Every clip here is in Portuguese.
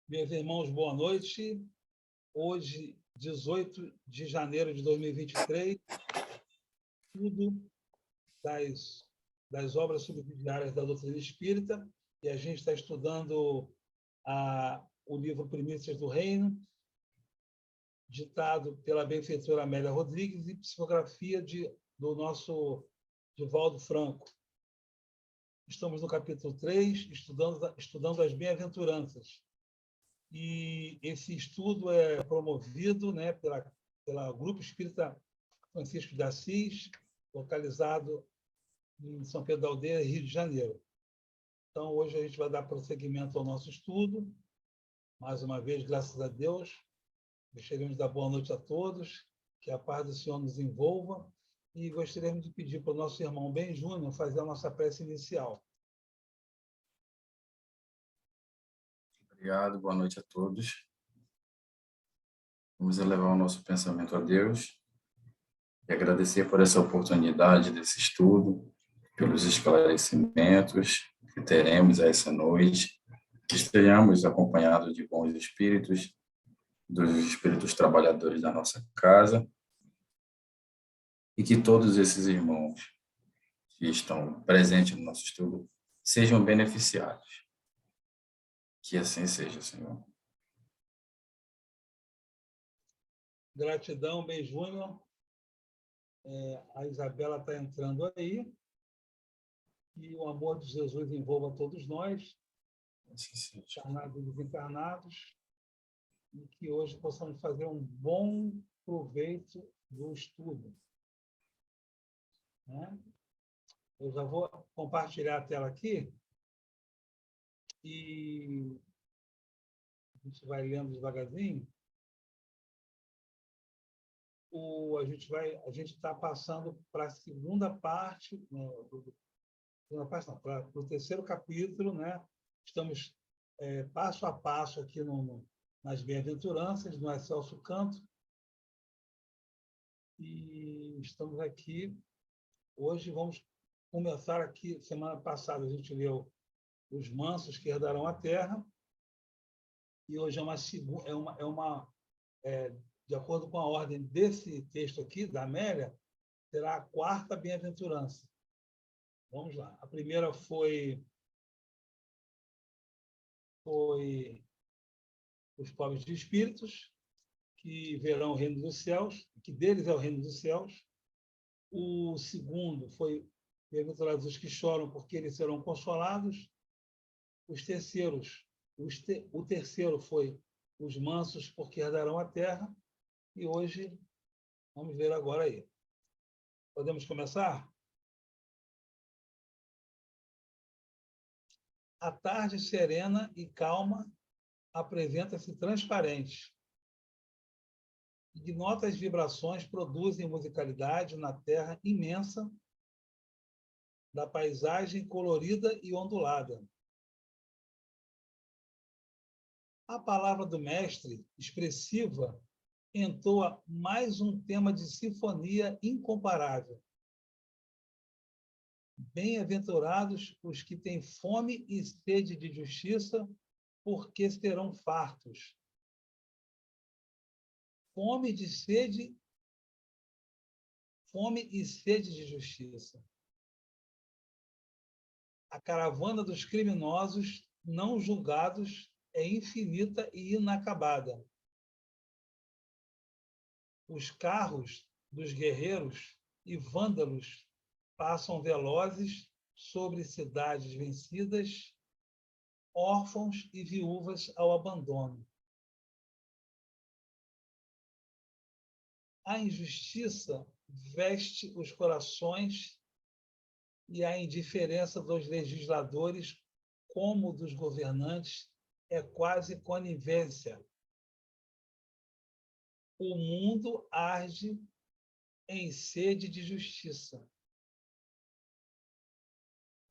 Meus irmãos, boa noite. Hoje, 18 de janeiro de 2023, estudo das obras subsidiárias da doutrina espírita, e a gente está estudando o livro Primícias do Reino, ditado pela benfeitora Amélia Rodrigues e psicografia do nosso Divaldo Franco. Estamos no capítulo 3, estudando as bem-aventuranças. E esse estudo é promovido, né, pela Grupo Espírita Francisco de Assis, localizado em São Pedro da Aldeia, Rio de Janeiro. Então, hoje a gente vai dar prosseguimento ao nosso estudo. Mais uma vez, graças a Deus, gostaríamos de dar boa noite a todos, que a paz do Senhor nos envolva, e gostaríamos de pedir para o nosso irmão Ben Júnior fazer a nossa prece inicial. Obrigado, boa noite a todos. Vamos elevar o nosso pensamento a Deus e agradecer por essa oportunidade desse estudo, pelos esclarecimentos que teremos essa noite, que estejamos acompanhados de bons espíritos, dos espíritos trabalhadores da nossa casa, e que todos esses irmãos que estão presentes no nosso estudo sejam beneficiados. Que assim seja, Senhor. Gratidão, Ben Júnior. A Isabela está entrando aí. E o amor de Jesus envolva todos nós, encarnados e desencarnados, e que hoje possamos fazer um bom proveito do estudo. Né? Eu já vou compartilhar a tela aqui e a gente vai lendo devagarzinho. A gente está passando para a segunda parte, para o terceiro capítulo, né? Estamos passo a passo aqui nas bem-aventuranças, no Excelso Canto, e estamos aqui. Hoje vamos começar aqui. Semana passada a gente leu Os Mansos que Herdarão a Terra, e hoje de acordo com a ordem desse texto aqui, da Amélia, será a quarta bem-aventurança. Vamos lá. A primeira foi os pobres de espíritos, que verão o reino dos céus, que deles é o reino dos céus. O segundo foi bem-aventurados os que choram, porque eles serão consolados. O terceiro foi os mansos, porque herdarão a terra. E hoje, vamos ver agora aí. Podemos começar? A tarde serena e calma apresenta-se transparente. Ignotas vibrações produzem musicalidade na terra imensa da paisagem colorida e ondulada. A palavra do mestre, expressiva, entoa mais um tema de sinfonia incomparável. Bem-aventurados os que têm fome e sede de justiça, porque serão fartos. Fome e sede de justiça. A caravana dos criminosos não julgados é infinita e inacabada. Os carros dos guerreiros e vândalos passam velozes sobre cidades vencidas, órfãos e viúvas ao abandono. A injustiça veste os corações e a indiferença dos legisladores, como dos governantes, é quase conivência. O mundo arde em sede de justiça.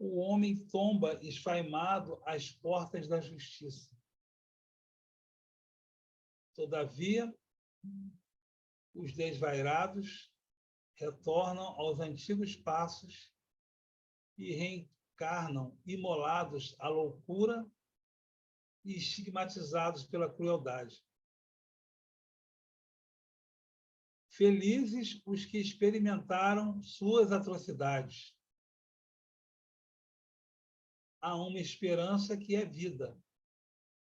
O homem tomba esfaimado às portas da justiça. Todavia, os desvairados retornam aos antigos passos e reencarnam imolados à loucura e estigmatizados pela crueldade. Felizes os que experimentaram suas atrocidades. Há uma esperança que é vida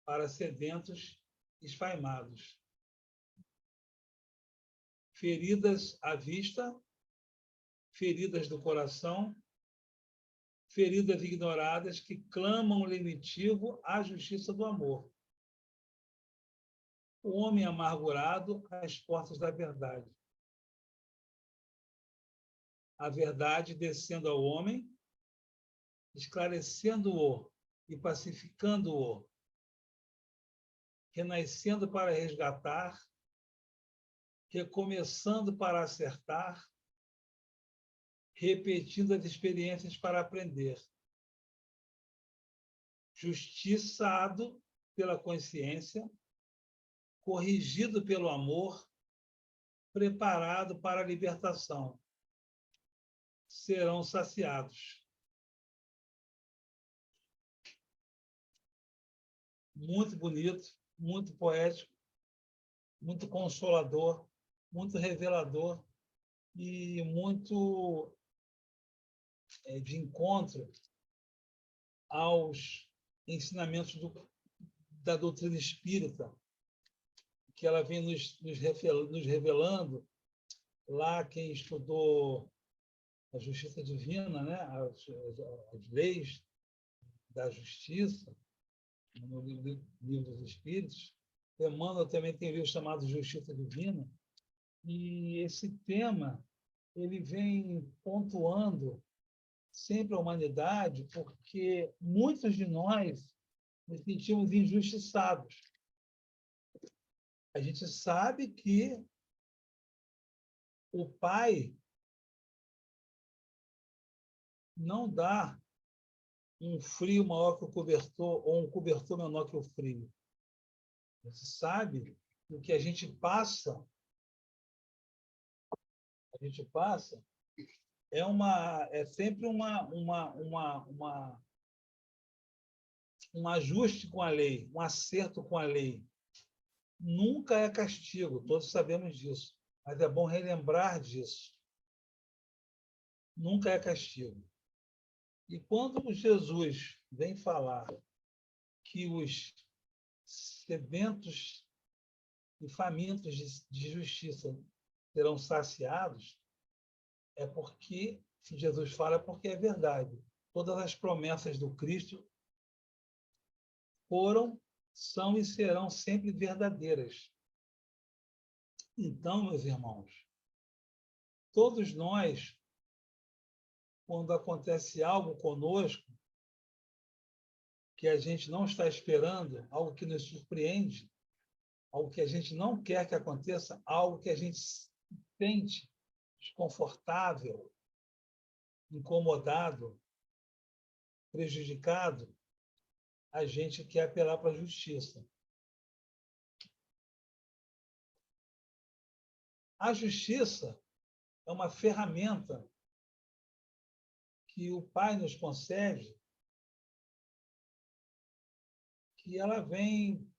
para sedentos esfaimados. Feridas à vista, feridas do coração, feridas ignoradas que clamam lenitivo à justiça do amor. O homem amargurado às portas da verdade. A verdade descendo ao homem, esclarecendo-o e pacificando-o, renascendo para resgatar, recomeçando para acertar, repetindo as experiências para aprender. Justiçado pela consciência, corrigido pelo amor, preparado para a libertação. Serão saciados. Muito bonito, muito poético, muito consolador, muito revelador e muito de encontro aos ensinamentos da doutrina espírita, que ela vem nos revelando. Lá, quem estudou a justiça divina, né? as leis da justiça, no livro dos Espíritos, Emmanuel também tem um livro chamado Justiça Divina, e esse tema ele vem pontuando sempre a humanidade, porque muitos de nós nos sentimos injustiçados. A gente sabe que o Pai não dá um frio maior que o cobertor ou um cobertor menor que o frio. Você sabe que o que a gente passa é sempre um ajuste com a lei, um acerto com a lei. Nunca é castigo, todos sabemos disso, mas é bom relembrar disso. Nunca é castigo. E quando Jesus vem falar que os sedentos e famintos de justiça serão saciados, é porque, se Jesus fala, é porque é verdade. Todas as promessas do Cristo foram, são e serão sempre verdadeiras. Então, meus irmãos, todos nós, quando acontece algo conosco que a gente não está esperando, algo que nos surpreende, algo que a gente não quer que aconteça, algo que a gente sente desconfortável, incomodado, prejudicado, a gente quer apelar para a justiça. A justiça é uma ferramenta que o Pai nos concede, que ela vem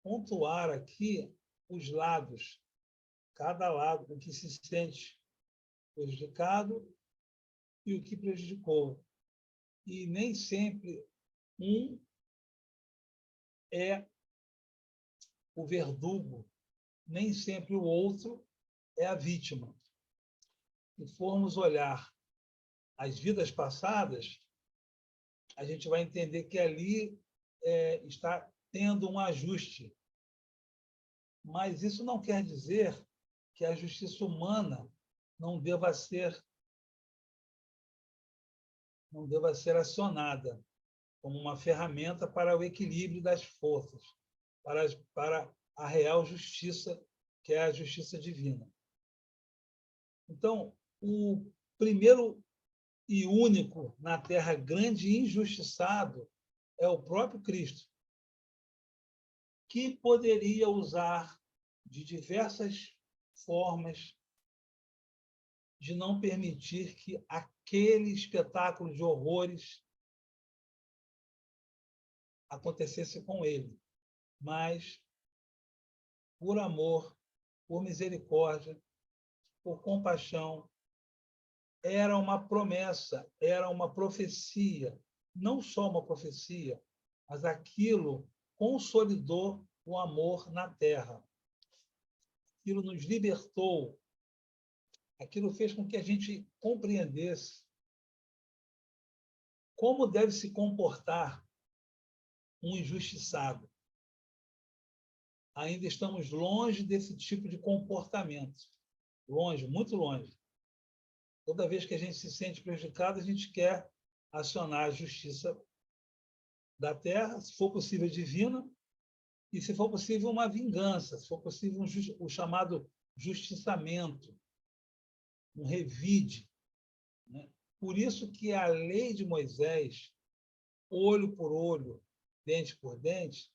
pontuar aqui os lados, cada lado, o que se sente prejudicado e o que prejudicou. E nem sempre um é o verdugo, nem sempre o outro é a vítima. Se formos olhar as vidas passadas, a gente vai entender que ali está tendo um ajuste. Mas isso não quer dizer que a justiça humana não deva ser acionada como uma ferramenta para o equilíbrio das forças, para a real justiça, que é a justiça divina. Então, o primeiro e único na Terra grande injustiçado é o próprio Cristo, que poderia usar de diversas formas de não permitir que aquele espetáculo de horrores acontecesse com ele, mas por amor, por misericórdia, por compaixão. Era uma promessa, era uma profecia, não só uma profecia, mas aquilo consolidou o amor na terra. Aquilo nos libertou, aquilo fez com que a gente compreendesse como deve se comportar um injustiçado. Ainda estamos longe desse tipo de comportamento. Longe, muito longe. Toda vez que a gente se sente prejudicado, a gente quer acionar a justiça da terra, se for possível, divina, e, se for possível, uma vingança, se for possível, o chamado justiçamento, um revide. Né? Por isso que a lei de Moisés, olho por olho, dente por dente,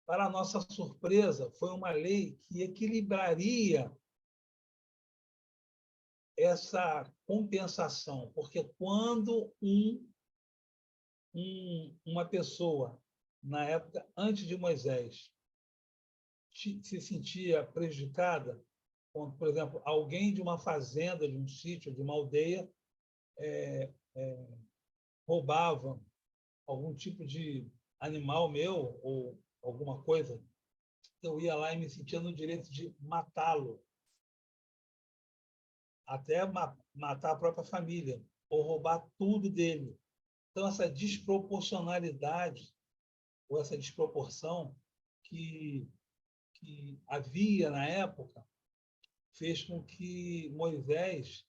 para a nossa surpresa, foi uma lei que equilibraria essa compensação, porque quando uma pessoa, na época antes de Moisés, se sentia prejudicada, quando, por exemplo, alguém de uma fazenda, de um sítio, de uma aldeia, roubava algum tipo de animal meu ou alguma coisa, eu ia lá e me sentia no direito de matá-lo, até matar a própria família, ou roubar tudo dele. Então, essa desproporcionalidade, ou essa desproporção que havia na época, fez com que Moisés,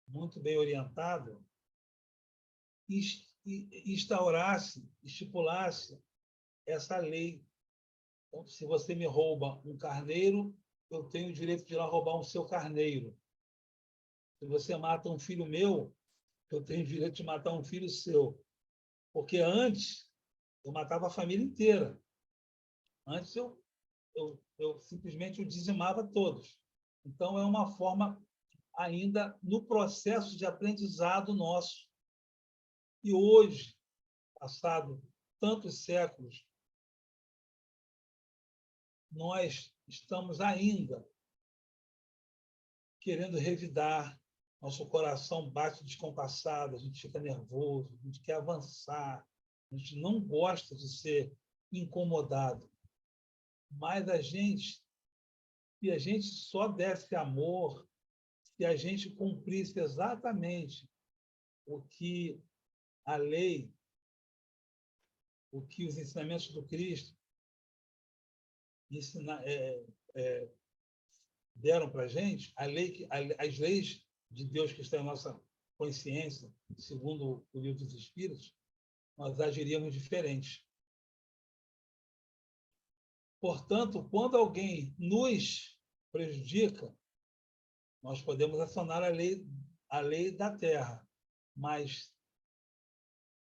muito bem orientado, instaurasse, estipulasse essa lei. Então, se você me rouba um carneiro, eu tenho o direito de ir lá roubar o seu carneiro. Se você mata um filho meu, eu tenho o direito de matar um filho seu. Porque antes, eu matava a família inteira. Antes, eu simplesmente o dizimava todos. Então, é uma forma ainda no processo de aprendizado nosso. E hoje, passado tantos séculos, nós estamos ainda querendo revidar, nosso coração bate descompassado, a gente fica nervoso, a gente quer avançar, a gente não gosta de ser incomodado. Mas se a gente só desse amor, se a gente cumprisse exatamente o que a lei, o que os ensinamentos do Cristo deram para a gente, as leis de Deus que estão em nossa consciência, segundo o Livro dos Espíritos, nós agiríamos diferente. Portanto, quando alguém nos prejudica, nós podemos acionar a lei da terra, mas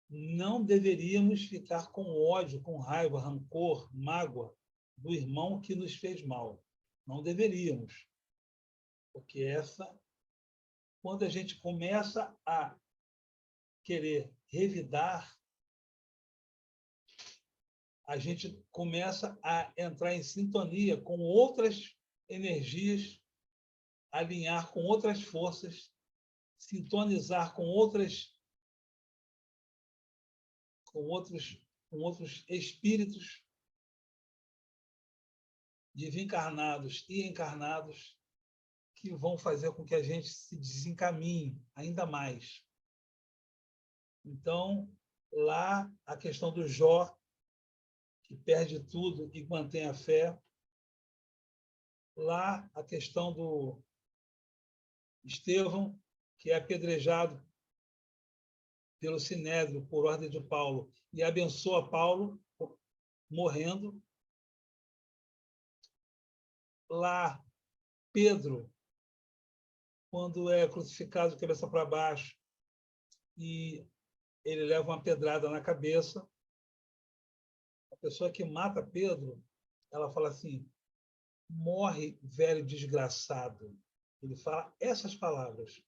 não deveríamos ficar com ódio, com raiva, rancor, mágoa do irmão que nos fez mal. Não deveríamos. Porque quando a gente começa a querer revidar, a gente começa a entrar em sintonia com outras energias, alinhar com outras forças, sintonizar com outros espíritos desencarnados e encarnados que vão fazer com que a gente se desencaminhe ainda mais. Então, lá a questão do Jó, que perde tudo e mantém a fé. Lá a questão do Estevão, que é apedrejado pelo Sinédrio, por ordem de Paulo, e abençoa Paulo, morrendo. Lá, Pedro, quando é crucificado de cabeça para baixo, e ele leva uma pedrada na cabeça, a pessoa que mata Pedro, ela fala assim: morre, velho desgraçado. Ele fala essas palavras.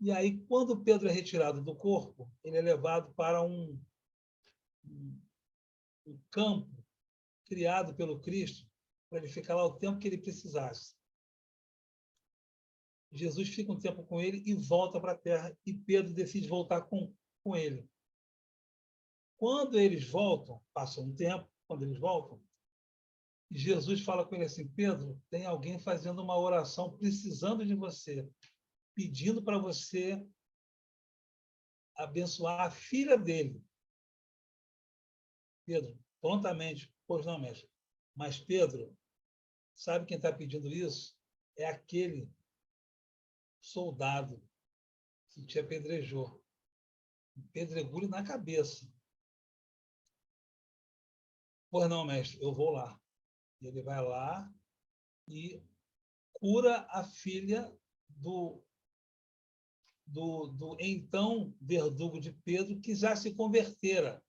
E aí, quando Pedro é retirado do corpo, ele é levado para um campo criado pelo Cristo, para ele ficar lá o tempo que ele precisasse. Jesus fica um tempo com ele e volta para a terra, e Pedro decide voltar com ele. Quando eles voltam, passa um tempo, quando eles voltam, Jesus fala com ele assim: Pedro, tem alguém fazendo uma oração precisando de você, pedindo para você abençoar a filha dele. Pedro, prontamente, pois não, mestre. Mas Pedro, sabe quem está pedindo isso? É aquele soldado que te apedrejou. Um pedregulho na cabeça. Pois não, mestre, eu vou lá. E ele vai lá e cura a filha do então verdugo de Pedro, que já se convertera.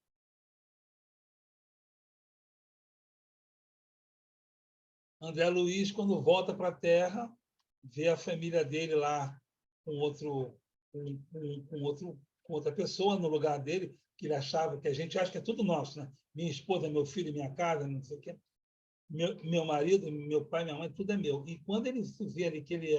André Luiz, quando volta para a Terra, vê a família dele lá com outra pessoa no lugar dele, que ele achava, que a gente acha que é tudo nosso, né? Minha esposa, meu filho, minha casa, não sei o quê. Meu marido, meu pai, minha mãe, tudo é meu. E quando ele se vê ali que ele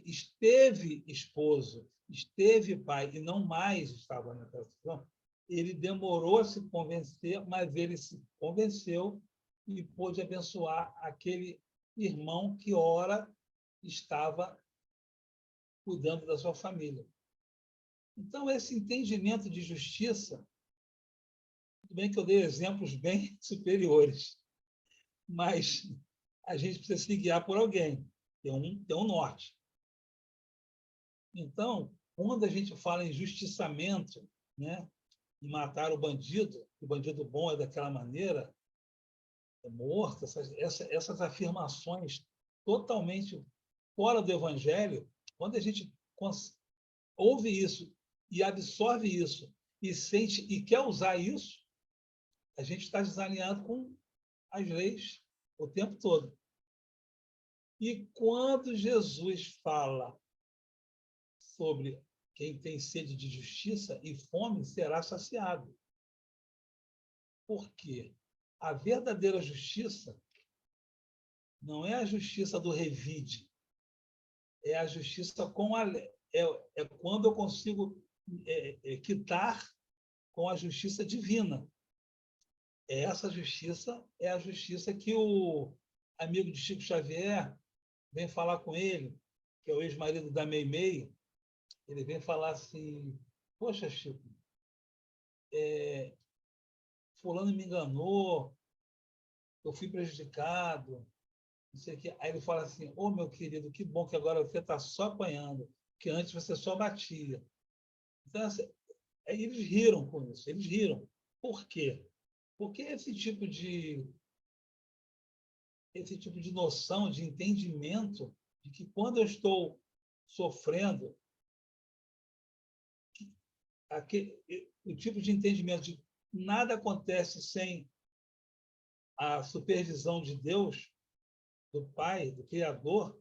esteve esposo, esteve pai e não mais estava na situação, ele demorou a se convencer, mas ele se convenceu e pôde abençoar aquele irmão que ora estava cuidando da sua família. Então, esse entendimento de justiça, tudo bem que eu dei exemplos bem superiores, mas a gente precisa se guiar por alguém, tem um norte. Então, quando a gente fala em justiçamento, né, em matar o bandido bom é daquela maneira, é morto, essas afirmações totalmente fora do Evangelho, quando a gente ouve isso e absorve isso e sente e quer usar isso, a gente está desalinhado com as leis o tempo todo. E quando Jesus fala sobre quem tem sede de justiça e fome será saciado. Por quê? A verdadeira justiça não é a justiça do revide, é a justiça com a lei. É quando eu consigo quitar com a justiça divina. Essa justiça é a justiça que o amigo de Chico Xavier vem falar com ele, que é o ex-marido da Meimei. Ele vem falar assim: poxa, Chico, fulano me enganou, eu fui prejudicado, não sei o quê. Aí ele fala assim: ô, meu querido, que bom que agora você está só apanhando, que antes você só batia. Então, assim, aí eles riram com isso, eles riram. Por quê? Porque esse tipo de noção, de entendimento, de que quando eu estou sofrendo, o tipo de entendimento de nada acontece sem a supervisão de Deus, do Pai, do Criador,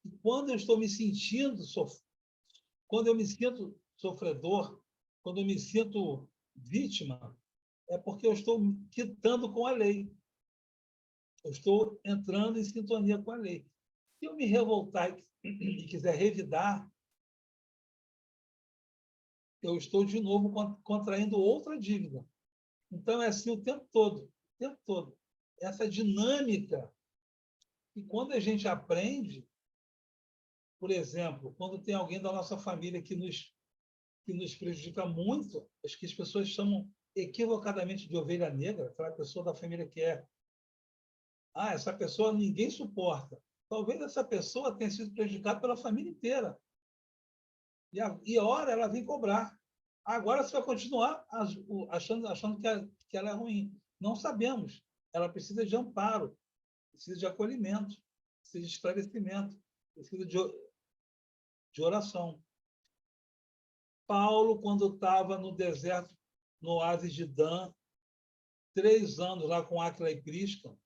e quando eu estou me sentindo, quando eu me sinto sofredor, quando eu me sinto vítima, é porque eu estou quitando com a lei. Eu estou entrando em sintonia com a lei. Se eu me revoltar e quiser revidar, eu estou de novo contraindo outra dívida. Então, é assim o tempo todo, o tempo todo. Essa dinâmica. E quando a gente aprende, por exemplo, quando tem alguém da nossa família que nos prejudica muito, acho que as pessoas chamam equivocadamente de ovelha negra, aquela pessoa da família que essa pessoa ninguém suporta. Talvez essa pessoa tenha sido prejudicada pela família inteira. E a hora ela vem cobrar. Agora você vai continuar achando que ela é ruim. Não sabemos. Ela precisa de amparo, precisa de acolhimento, precisa de esclarecimento, precisa de oração. Paulo, quando estava no deserto, no oásis de Dan, 3 anos lá com Áquila e Prisca,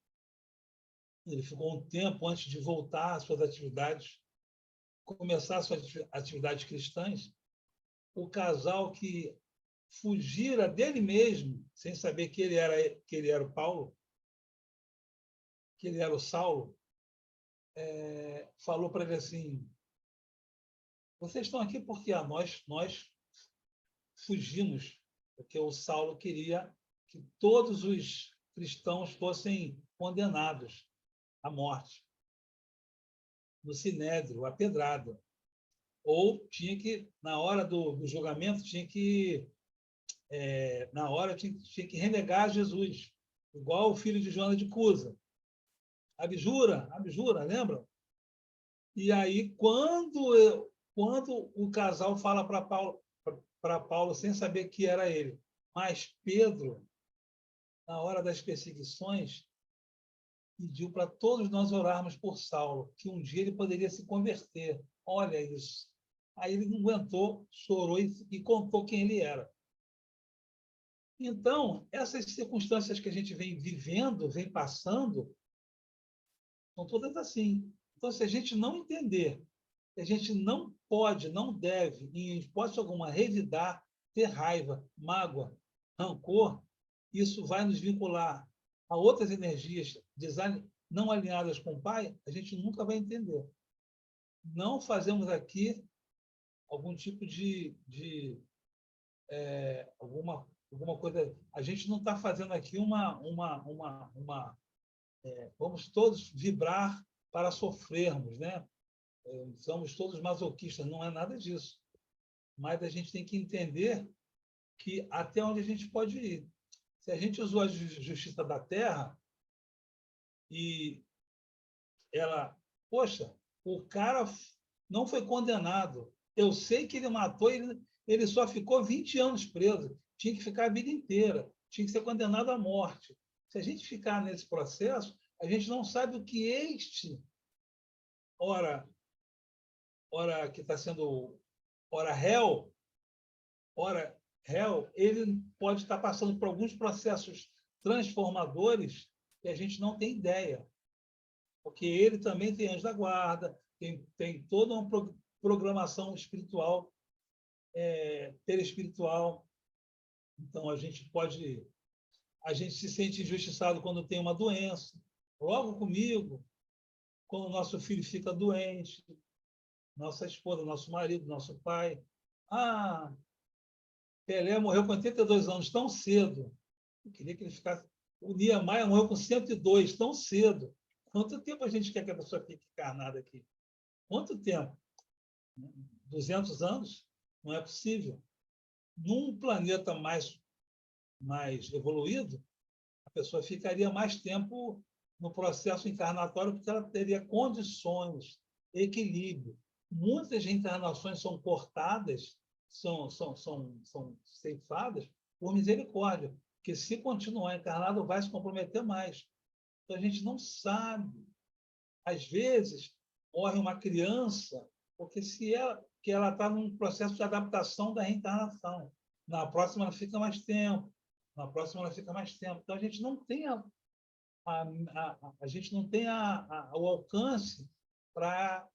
ele ficou um tempo antes de voltar às suas atividades começar suas atividades cristãs, o casal que fugira dele mesmo, sem saber que ele era o Paulo, que ele era o Saulo, falou para ele assim: vocês estão aqui porque nós fugimos, porque o Saulo queria que todos os cristãos fossem condenados à morte, no sinédrio, à pedrada. Ou tinha que, na hora do julgamento, tinha que renegar Jesus, igual o filho de Joana de Cusa. Abjura, lembra? E aí, quando o casal fala para Paulo, sem saber que era ele, mas Pedro, na hora das perseguições, pediu para todos nós orarmos por Saulo, que um dia ele poderia se converter. Olha isso. Aí ele não aguentou, chorou e contou quem ele era. Então, essas circunstâncias que a gente vem vivendo, vem passando, são todas assim. Então, se a gente não entender, a gente não pode, não deve, em hipótese alguma, revidar, ter raiva, mágoa, rancor, isso vai nos vincular a outras energias não alinhadas com o Pai, a gente nunca vai entender. Não fazemos aqui algum tipo de alguma coisa. A gente não está fazendo aqui vamos todos vibrar para sofrermos, né? Somos todos masoquistas, não é nada disso. Mas a gente tem que entender que até onde a gente pode ir. Se a gente usou a justiça da terra e ela, poxa, o cara não foi condenado. Eu sei que ele matou, ele só ficou 20 anos preso. Tinha que ficar a vida inteira. Tinha que ser condenado à morte. Se a gente ficar nesse processo, a gente não sabe o que ora que está sendo réu, ele pode estar passando por alguns processos transformadores que a gente não tem ideia. Porque ele também tem anjo da guarda, tem toda uma programação espiritual, perespiritual. Então, a gente se sente injustiçado quando tem uma doença. Logo comigo, quando o nosso filho fica doente, nossa esposa, nosso marido, nosso pai. Ah, Pelé morreu com 82 anos, tão cedo. Eu queria que ele ficasse... O Niemeyer morreu com 102, tão cedo. Quanto tempo a gente quer que a pessoa fique encarnada aqui? Quanto tempo? 200 anos? Não é possível. Num planeta mais evoluído, a pessoa ficaria mais tempo no processo encarnatório porque ela teria condições, equilíbrio. Muitas reencarnações são cortadas, são ceifadas por misericórdia, porque se continuar encarnado vai se comprometer mais. Então, a gente não sabe. Às vezes, morre uma criança porque ela está num processo de adaptação da reencarnação. Na próxima, ela fica mais tempo. Na próxima, ela fica mais tempo. Então, a gente não tem o alcance para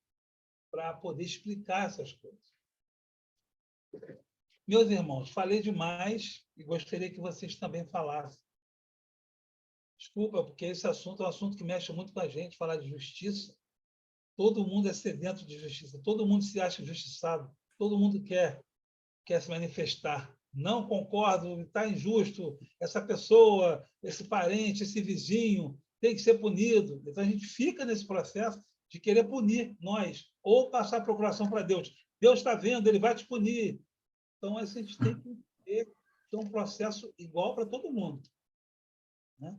poder explicar essas coisas. Meus irmãos, falei demais e gostaria que vocês também falassem. Desculpa, porque esse assunto é um assunto que mexe muito com a gente, falar de justiça. Todo mundo é sedento de justiça, todo mundo se acha injustiçado, todo mundo quer se manifestar. Não concordo, está injusto, essa pessoa, esse parente, esse vizinho tem que ser punido. Então, a gente fica nesse processo de querer punir nós, ou passar a procuração para Deus. Deus está vendo, ele vai te punir. Então, a gente tem que ter um processo igual para todo mundo. Né?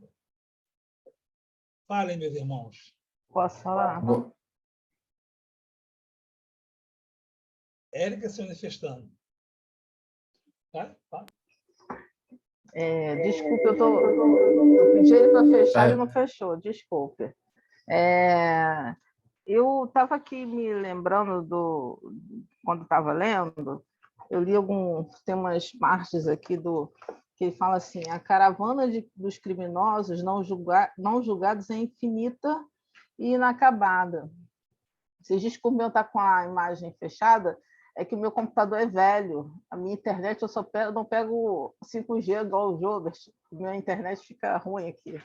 Falem, meus irmãos. Posso falar? Érica se manifestando. Tá? Desculpe, eu pedi ele para fechar, ele não fechou, desculpe. Eu estava aqui me lembrando quando estava lendo, eu li tem umas partes aqui que ele fala assim: a caravana dos criminosos não julgados é infinita e inacabada. Vocês desculpem eu estar com a imagem fechada, é que o meu computador é velho. A minha internet eu não pego 5G igual o Jobert. Minha internet fica ruim aqui.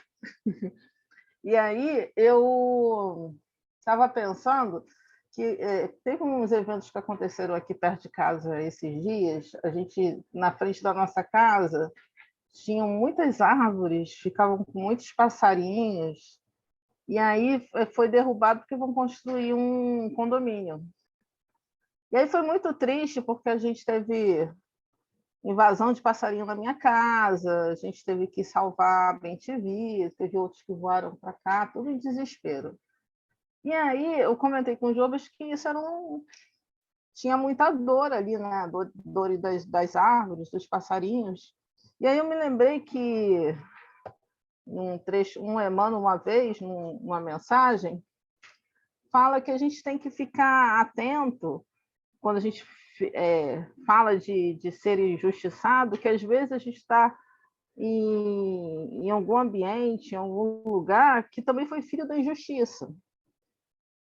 E aí eu estava pensando que teve uns eventos que aconteceram aqui perto de casa esses dias. A gente, na frente da nossa casa, tinham muitas árvores, ficavam com muitos passarinhos. E aí foi derrubado porque vão construir um condomínio. E aí foi muito triste, porque a gente teve invasão de passarinho na minha casa, a gente teve que salvar a bem-te-vi, teve outros que voaram para cá, tudo em desespero. E aí eu comentei com o Jobas que isso tinha muita dor ali, né? Dor das árvores, dos passarinhos. E aí eu me lembrei que um Emmanuel, uma vez, numa mensagem, fala que a gente tem que ficar atento quando a gente fala de ser injustiçado, que às vezes a gente está em algum ambiente, em algum lugar, que também foi filho da injustiça.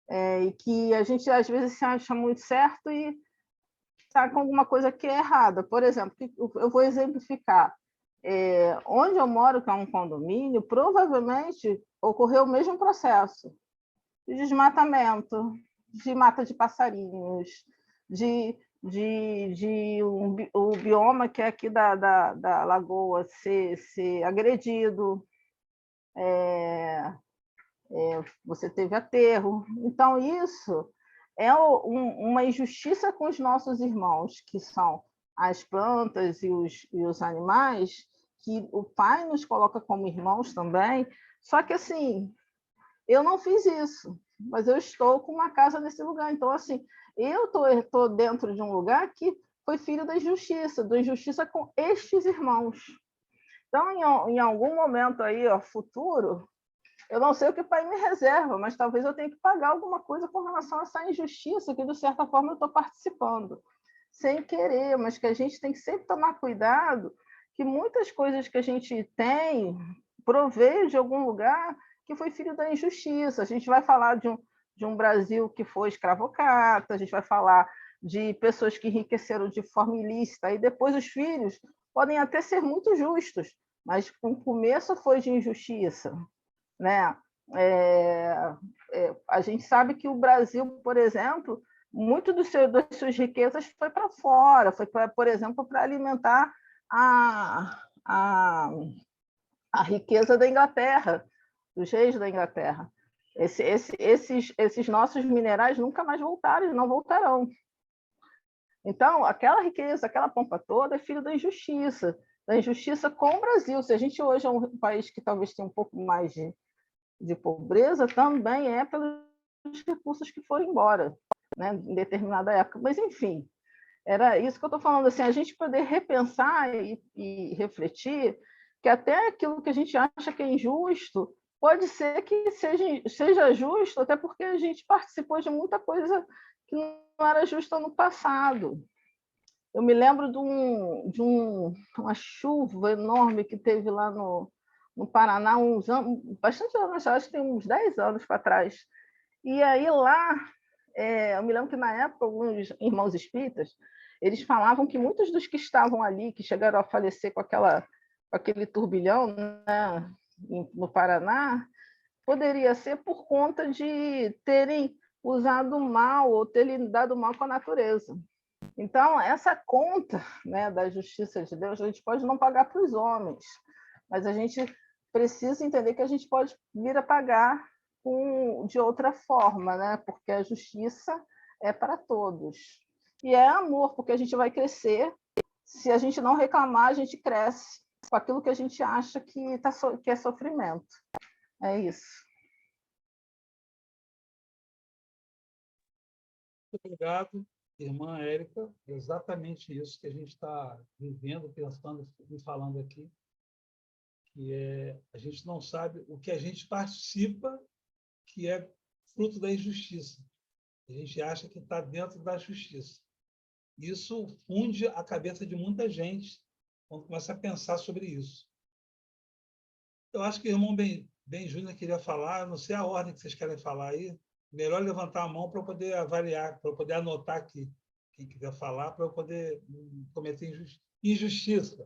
E que a gente, às vezes, se acha muito certo e está com alguma coisa que é errada. Por exemplo, eu vou exemplificar. Onde eu moro, que é um condomínio, provavelmente ocorreu o mesmo processo de desmatamento, de mata de passarinhos, o bioma que é aqui da lagoa ser agredido, você teve aterro. Então, isso é uma injustiça com os nossos irmãos, que são as plantas e os animais, que o Pai nos coloca como irmãos também. Só que, assim, eu não fiz isso, mas eu estou com uma casa nesse lugar. Então, assim, eu estou dentro de um lugar que foi filho da injustiça com estes irmãos. Então, em algum momento aí, futuro, eu não sei o que o Pai me reserva, mas talvez eu tenha que pagar alguma coisa com relação a essa injustiça que, de certa forma, eu estou participando, sem querer, mas que a gente tem que sempre tomar cuidado, que muitas coisas que a gente tem proveio de algum lugar que foi filho da injustiça. A gente vai falar de um Brasil que foi escravocrata, a gente vai falar de pessoas que enriqueceram de forma ilícita, e depois os filhos podem até ser muito justos, mas o começo foi de injustiça, né? A gente sabe que o Brasil, por exemplo, muito das suas riquezas foi para fora, foi, por exemplo, para alimentar a riqueza da Inglaterra, dos reis da Inglaterra. Esses nossos minerais nunca mais voltaram e não voltarão. Então, aquela riqueza, aquela pompa toda é filho da injustiça com o Brasil. Se a gente hoje é um país que talvez tenha um pouco mais de pobreza, também é pelos recursos que foram embora, né, em determinada época. Mas, enfim, era isso que eu estou falando, assim, a gente poder repensar e refletir que até aquilo que a gente acha que é injusto pode ser que seja justo, até porque a gente participou de muita coisa que não era justa no passado. Eu me lembro de uma chuva enorme que teve lá no Paraná, uns anos, bastante anos, acho que tem uns 10 anos para trás. E aí lá, eu me lembro que na época, alguns irmãos espíritas, eles falavam que muitos dos que estavam ali, que chegaram a falecer com aquele turbilhão, né, no Paraná, poderia ser por conta de terem usado mal ou terem dado mal com a natureza. Então, essa conta, né, da justiça de Deus, a gente pode não pagar para os homens, mas a gente precisa entender que a gente pode vir a pagar de outra forma, né? Porque a justiça é para todos. E é amor, porque a gente vai crescer. Se a gente não reclamar, a gente cresce com aquilo que a gente acha que é sofrimento. É isso. Muito obrigado, irmã Érica. É exatamente isso que a gente está vivendo, pensando e falando aqui. Que a gente não sabe o que a gente participa, que é fruto da injustiça. A gente acha que está dentro da justiça. Isso funde a cabeça de muita gente quando começa a pensar sobre isso. Eu acho que o irmão Ben Júnior queria falar, não sei a ordem que vocês querem falar aí, melhor levantar a mão para eu poder avaliar, para eu poder anotar aqui. Quem quiser falar, para eu poder cometer injustiça.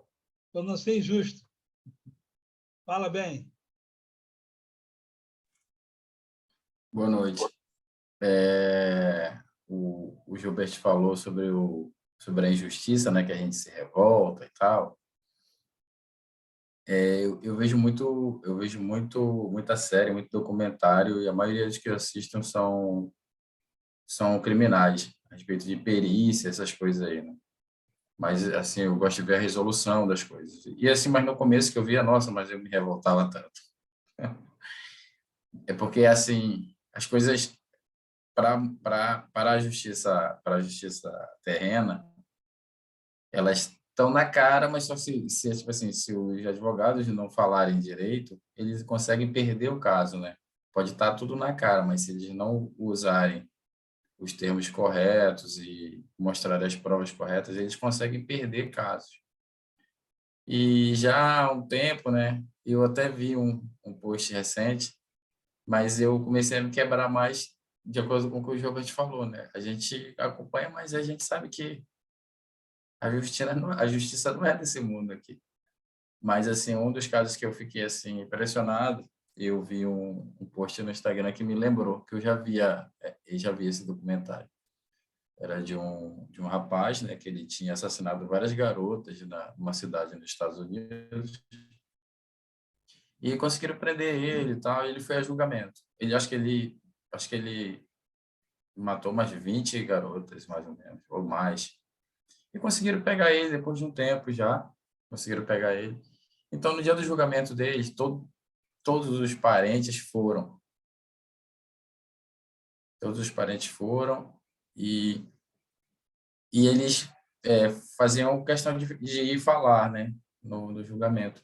Eu não sei injusto. Fala bem. Boa noite. O Gilberto falou sobre a injustiça, né, que a gente se revolta e tal. Eu vejo muita série, muito documentário, e a maioria dos que eu assisto são criminais, a respeito de perícia, essas coisas aí, né? Mas, assim, eu gosto de ver a resolução das coisas. E, assim, mas no começo que eu via, nossa, mas eu me revoltava tanto. É porque, assim, as coisas para a justiça terrena, elas estão na cara, mas só se tipo assim, se os advogados não falarem direito, eles conseguem perder o caso, né? Pode estar tudo na cara, mas se eles não usarem os termos corretos e mostrarem as provas corretas, eles conseguem perder casos. E já há um tempo, né? Eu até vi um post recente, mas eu comecei a me quebrar mais de acordo com o que o Gilbert falou, né? A gente acompanha, mas a gente sabe que a justiça não é desse mundo aqui. Mas, assim, um dos casos que eu fiquei, assim, impressionado, eu vi um post no Instagram que me lembrou que eu já via esse documentário. Era de um rapaz, né, que ele tinha assassinado várias garotas numa cidade nos Estados Unidos, e conseguiram prender ele e tal, e ele foi a julgamento. Acho que ele matou mais de 20 garotas, mais ou menos, ou mais. E conseguiram pegar ele depois de um tempo já. Conseguiram pegar ele. Então, no dia do julgamento deles, todos os parentes foram. Todos os parentes foram e, e eles faziam questão de ir falar, né, no julgamento.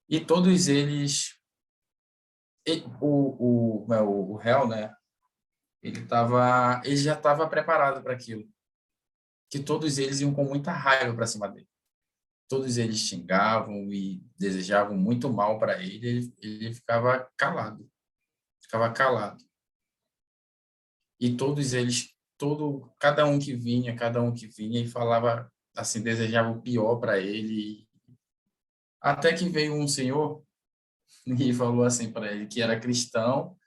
E todos eles... o réu, né, ele já estava preparado para aquilo. Que todos eles iam com muita raiva para cima dele. Todos eles xingavam e desejavam muito mal para ele, ele ficava calado, ficava calado. E todos eles, cada um que vinha e falava assim, desejava o pior para ele. Até que veio um senhor e falou assim para ele que era cristão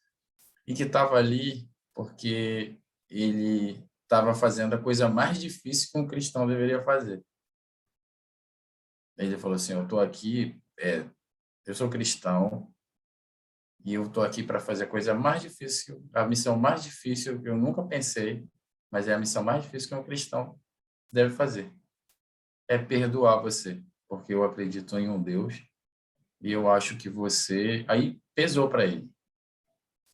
e que estava ali porque ele estava fazendo a coisa mais difícil que um cristão deveria fazer. Ele falou assim, eu estou aqui, eu sou cristão, e eu estou aqui para fazer a coisa mais difícil, a missão mais difícil que eu nunca pensei, mas é a missão mais difícil que um cristão deve fazer. É perdoar você, porque eu acredito em um Deus e eu acho que você... Aí pesou para ele.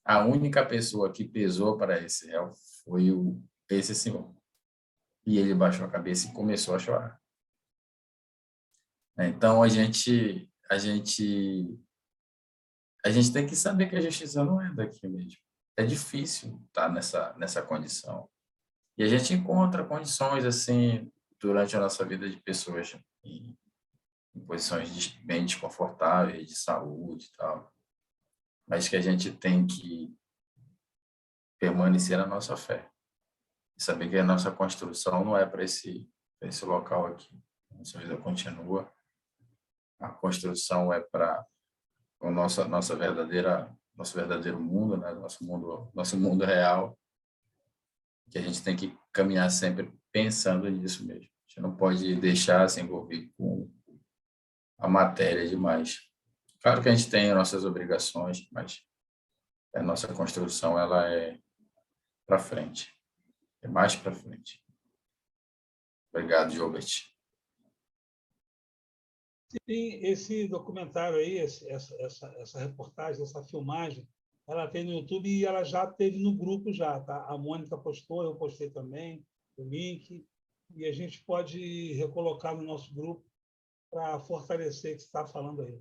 A única pessoa que pesou para esse réu foi esse senhor. E ele baixou a cabeça e começou a chorar. Então, a gente tem que saber que a justiça não é daqui mesmo. É difícil estar nessa condição. E a gente encontra condições, assim, durante a nossa vida de pessoas em posições bem desconfortáveis, de saúde e tal. Mas que a gente tem que permanecer na nossa fé. E saber que a nossa construção não é para esse local aqui. A nossa vida continua. A construção é para o nosso verdadeiro mundo, né? Nosso mundo real, que a gente tem que caminhar sempre pensando nisso mesmo. A gente não pode deixar se envolver com a matéria demais. Claro que a gente tem nossas obrigações, mas a nossa construção ela é para frente, é mais para frente. Obrigado, Gilbert. Sim, esse documentário aí, essa reportagem, essa filmagem, ela tem no YouTube e ela já teve no grupo já, tá? A Mônica postou, eu postei também o link, e a gente pode recolocar no nosso grupo para fortalecer o que você está falando aí.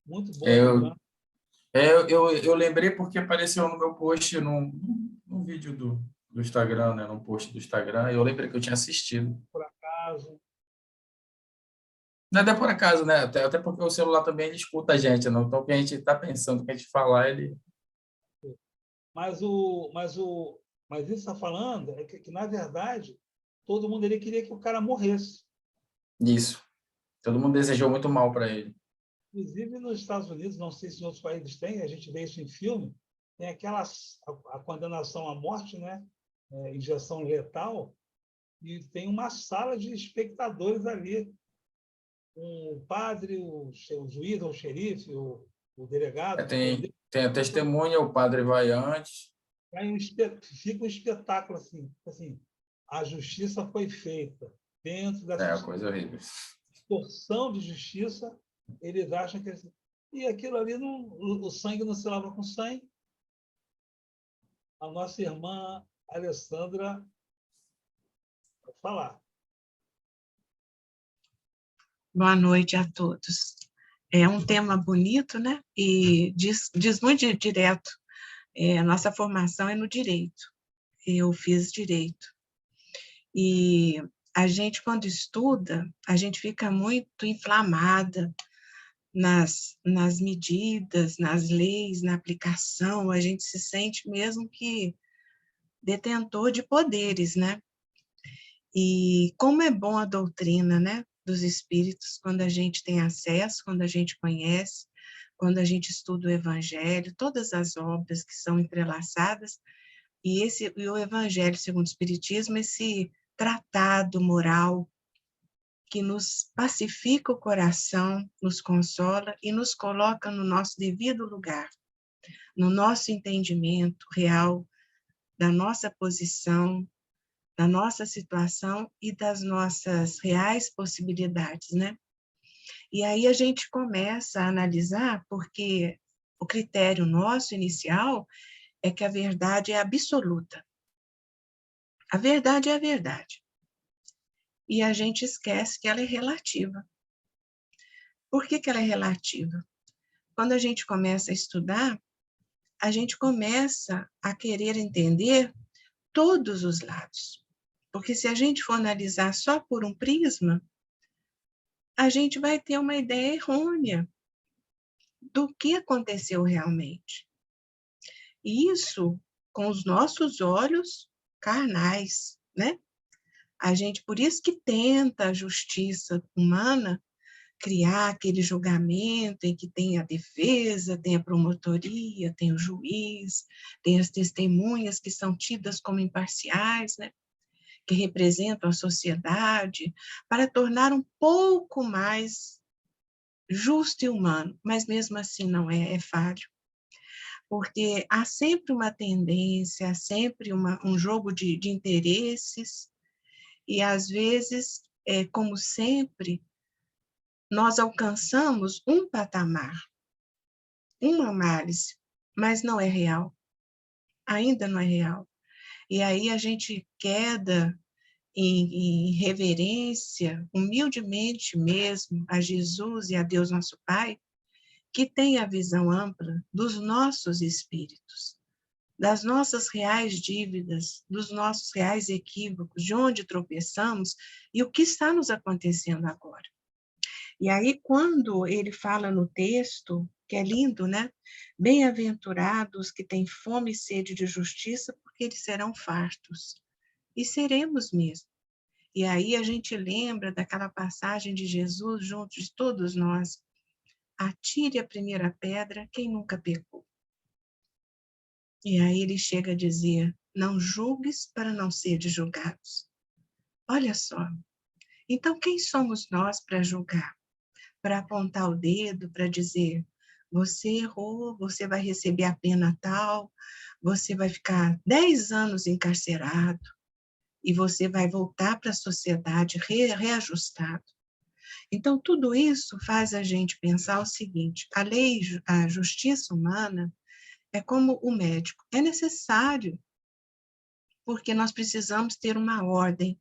Muito boa lembrança. Eu lembrei porque apareceu no meu post, num vídeo do Instagram, né? Num post do Instagram, e eu lembrei que eu tinha assistido. Por acaso. Não é por acaso, né? Até porque o celular também ele escuta a gente, não? Então, o que a gente está pensando, o que a gente falar, ele Mas isso está falando é que, na verdade, todo mundo ele queria que o cara morresse. Isso. Todo mundo desejou muito mal para ele. Inclusive, nos Estados Unidos, não sei se em outros países tem, a gente vê isso em filme, tem a condenação à morte, né? Injeção letal, e tem uma sala de espectadores ali. O padre, o juiz, o xerife, o delegado, Tem a testemunha, o padre vai antes. Fica um espetáculo assim, a justiça foi feita dentro É dessa uma coisa horrível. porção de justiça, eles acham que... E aquilo ali, o sangue não se lava com sangue. A nossa irmã Alessandra vai falar. Boa noite a todos. É um tema bonito, né? E diz muito direto. A nossa formação é no direito. Eu fiz direito. E a gente, quando estuda, a gente fica muito inflamada nas medidas, nas leis, na aplicação. A gente se sente mesmo que detentor de poderes, né? E como é bom a doutrina, né, dos espíritos, quando a gente tem acesso, quando a gente conhece, quando a gente estuda o evangelho, todas as obras que são entrelaçadas, e o evangelho segundo o espiritismo, esse tratado moral que nos pacifica o coração, nos consola e nos coloca no nosso devido lugar, no nosso entendimento real da nossa posição, da nossa situação e das nossas reais possibilidades, né? E aí a gente começa a analisar, porque o critério nosso inicial é que a verdade é absoluta. A verdade é a verdade. E a gente esquece que ela é relativa. Por que ela é relativa? Quando a gente começa a estudar, a gente começa a querer entender todos os lados. Porque se a gente for analisar só por um prisma, a gente vai ter uma ideia errônea do que aconteceu realmente. E isso com os nossos olhos carnais, né? Por isso que tenta a justiça humana criar aquele julgamento em que tem a defesa, tem a promotoria, tem o juiz, tem as testemunhas que são tidas como imparciais, né? Que representam a sociedade, para tornar um pouco mais justo e humano, mas mesmo assim não é falho. Porque há sempre uma tendência, há sempre um jogo de interesses, e às vezes, como sempre, nós alcançamos um patamar, uma análise, mas não é real, ainda não é real. E aí a gente queda em reverência, humildemente mesmo, a Jesus e a Deus nosso Pai, que tem a visão ampla dos nossos espíritos, das nossas reais dívidas, dos nossos reais equívocos, de onde tropeçamos e o que está nos acontecendo agora. E aí, quando ele fala no texto, que é lindo, né? Bem-aventurados que têm fome e sede de justiça, porque eles serão fartos. E seremos mesmo. E aí a gente lembra daquela passagem de Jesus junto de todos nós. Atire a primeira pedra quem nunca pecou. E aí ele chega a dizer, não julgues para não seres julgados. Olha só. Então quem somos nós para julgar? Para apontar o dedo, para dizer, você errou, você vai receber a pena tal, você vai ficar 10 anos encarcerado e você vai voltar para a sociedade reajustado. Então, tudo isso faz a gente pensar o seguinte, a justiça humana é como o médico, é necessário, porque nós precisamos ter uma ordem,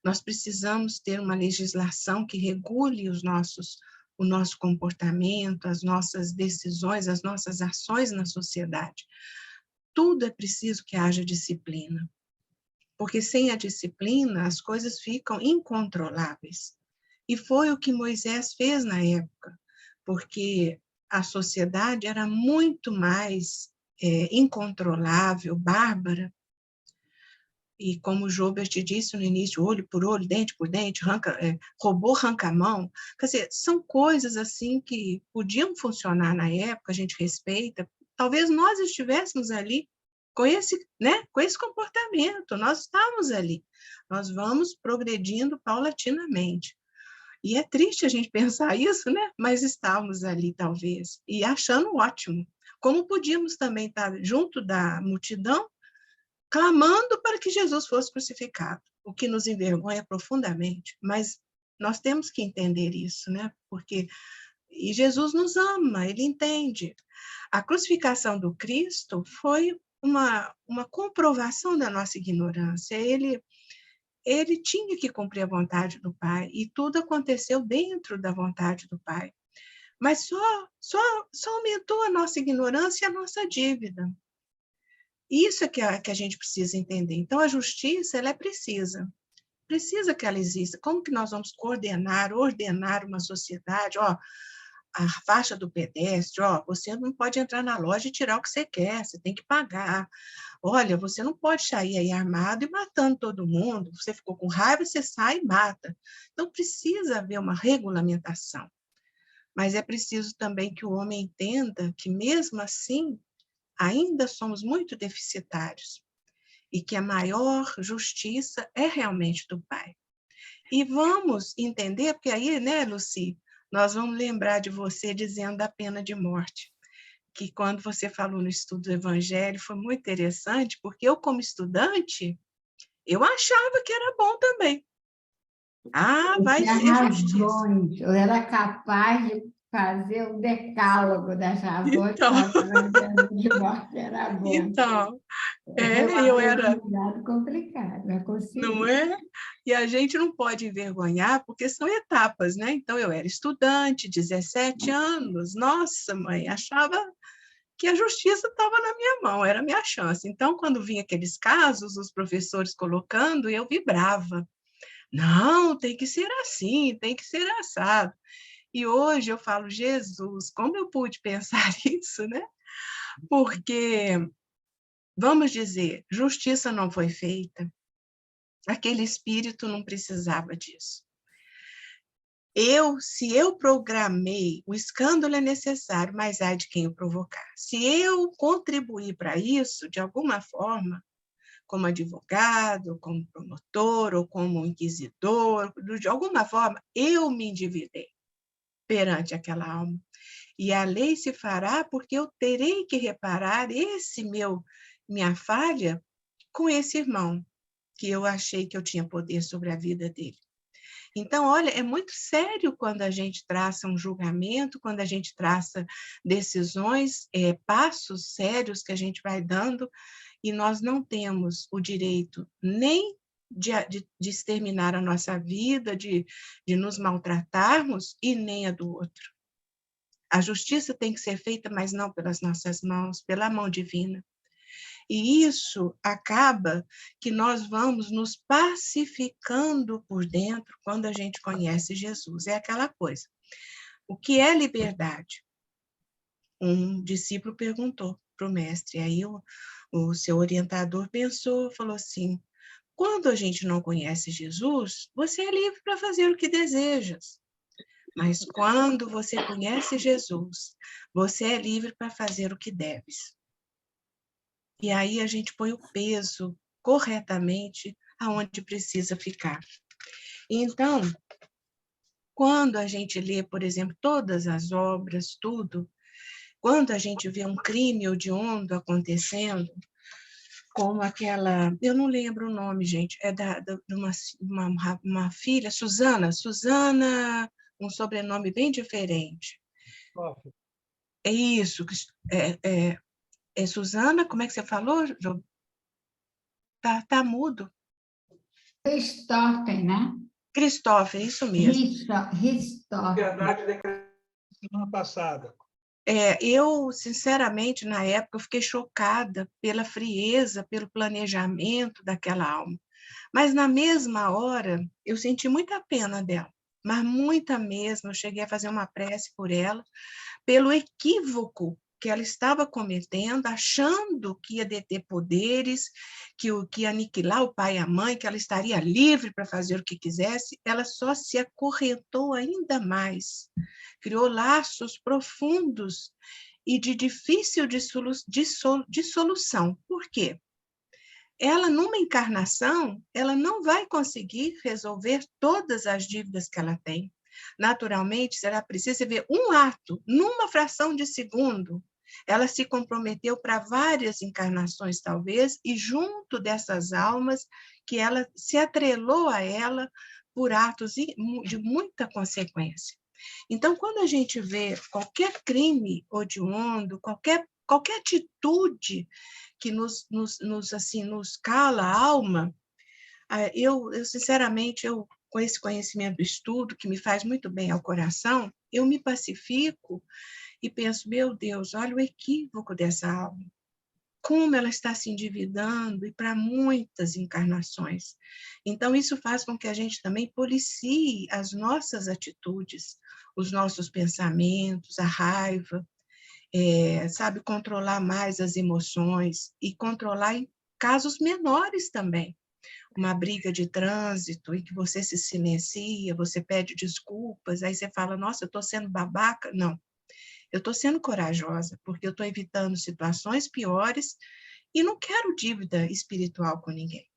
nós precisamos ter uma legislação que regule o nosso comportamento, as nossas decisões, as nossas ações na sociedade. Tudo é preciso que haja disciplina, porque sem a disciplina as coisas ficam incontroláveis. E foi o que Moisés fez na época, porque a sociedade era muito mais incontrolável, bárbara, e como Joubert te disse no início, olho por olho, dente por dente, robô arranca a mão. Quer dizer, são coisas assim que podiam funcionar na época, a gente respeita. Talvez nós estivéssemos ali com esse, né, com esse comportamento, nós estamos ali. Nós vamos progredindo paulatinamente. E é triste a gente pensar isso, né? Mas estávamos ali, talvez, e achando ótimo. Como podíamos também estar junto da multidão, clamando para que Jesus fosse crucificado, o que nos envergonha profundamente, mas nós temos que entender isso, né? Porque e Jesus nos ama, ele entende. A crucificação do Cristo foi uma comprovação da nossa ignorância. Ele tinha que cumprir a vontade do Pai, e tudo aconteceu dentro da vontade do Pai. Mas só aumentou a nossa ignorância e a nossa dívida. Isso é que a gente precisa entender. Então, a justiça, ela é precisa que ela exista. Como que nós vamos ordenar uma sociedade? Ó, a faixa do pedestre, ó, você não pode entrar na loja e tirar o que você quer, você tem que pagar. Olha, você não pode sair aí armado e matando todo mundo, você ficou com raiva, você sai e mata. Então, precisa haver uma regulamentação. Mas é preciso também que o homem entenda que, mesmo assim, ainda somos muito deficitários e que a maior justiça é realmente do Pai. E vamos entender, porque aí, né, Lucy, nós vamos lembrar de você dizendo da pena de morte, que quando você falou no estudo do Evangelho foi muito interessante, porque eu, como estudante, eu achava que era bom também. Vai ser justiça. Eu era capaz de fazer o decálogo das razões Então, para a pena de morte era bom. Então, eu era complicado, eu consegui. Não é? E a gente não pode envergonhar, porque são etapas, né? Então, eu era estudante, 17 anos, nossa, mãe, achava que a justiça estava na minha mão, era a minha chance. Então, quando vinha aqueles casos, os professores colocando, eu vibrava. Não, tem que ser assim, tem que ser assado. E hoje eu falo, Jesus, como eu pude pensar isso, né? Porque, vamos dizer, justiça não foi feita, aquele espírito não precisava disso. Se eu programei, o escândalo é necessário, mas ai de quem o provocar. Se eu contribuir para isso, de alguma forma, como advogado, como promotor, ou como inquisidor, de alguma forma, eu me endividei perante aquela alma. E a lei se fará porque eu terei que reparar minha falha com esse irmão, que eu achei que eu tinha poder sobre a vida dele. Então, olha, é muito sério quando a gente traça um julgamento, quando a gente traça decisões, passos sérios que a gente vai dando, e nós não temos o direito nem de exterminar a nossa vida, de nos maltratarmos, e nem a do outro. A justiça tem que ser feita, mas não pelas nossas mãos, pela mão divina. E isso acaba que nós vamos nos pacificando por dentro quando a gente conhece Jesus. É aquela coisa. O que é liberdade? Um discípulo perguntou para o mestre. Aí o seu orientador pensou, falou assim, quando a gente não conhece Jesus, você é livre para fazer o que desejas. Mas quando você conhece Jesus, você é livre para fazer o que deves. E aí a gente põe o peso corretamente aonde precisa ficar. Então, quando a gente lê, por exemplo, todas as obras, tudo, quando a gente vê um crime hediondo acontecendo, como aquela, eu não lembro o nome, gente, é de uma filha, Suzana, um sobrenome bem diferente. É isso, é Suzana, como é que você falou, Jô? Tá mudo. Christoffen, né? Christoffen, isso mesmo. Christoffen. Verdade, semana passada. Eu, sinceramente, na época, eu fiquei chocada pela frieza, pelo planejamento daquela alma. Mas, na mesma hora, eu senti muita pena dela, mas muita mesmo. Eu cheguei a fazer uma prece por ela, pelo equívoco que ela estava cometendo, achando que ia deter poderes, que ia aniquilar o pai e a mãe, que ela estaria livre para fazer o que quisesse, ela só se acorrentou ainda mais, criou laços profundos e de difícil dissolução. Por quê? Ela, numa encarnação, ela não vai conseguir resolver todas as dívidas que ela tem. Naturalmente, será preciso ver um ato, numa fração de segundo. Ela se comprometeu para várias encarnações, talvez, e junto dessas almas que ela se atrelou a ela por atos de muita consequência. Então, quando a gente vê qualquer crime hediondo, qualquer atitude que nos cala a alma, eu sinceramente, com esse conhecimento do estudo, que me faz muito bem ao coração, eu me pacifico e penso, meu Deus, olha o equívoco dessa alma, como ela está se endividando e para muitas encarnações. Então, isso faz com que a gente também policie as nossas atitudes, os nossos pensamentos, a raiva, sabe, controlar mais as emoções e controlar em casos menores também. Uma briga de trânsito em que você se silencia, você pede desculpas, aí você fala, nossa, eu estou sendo babaca. Não, eu estou sendo corajosa, porque eu estou evitando situações piores e não quero dívida espiritual com ninguém.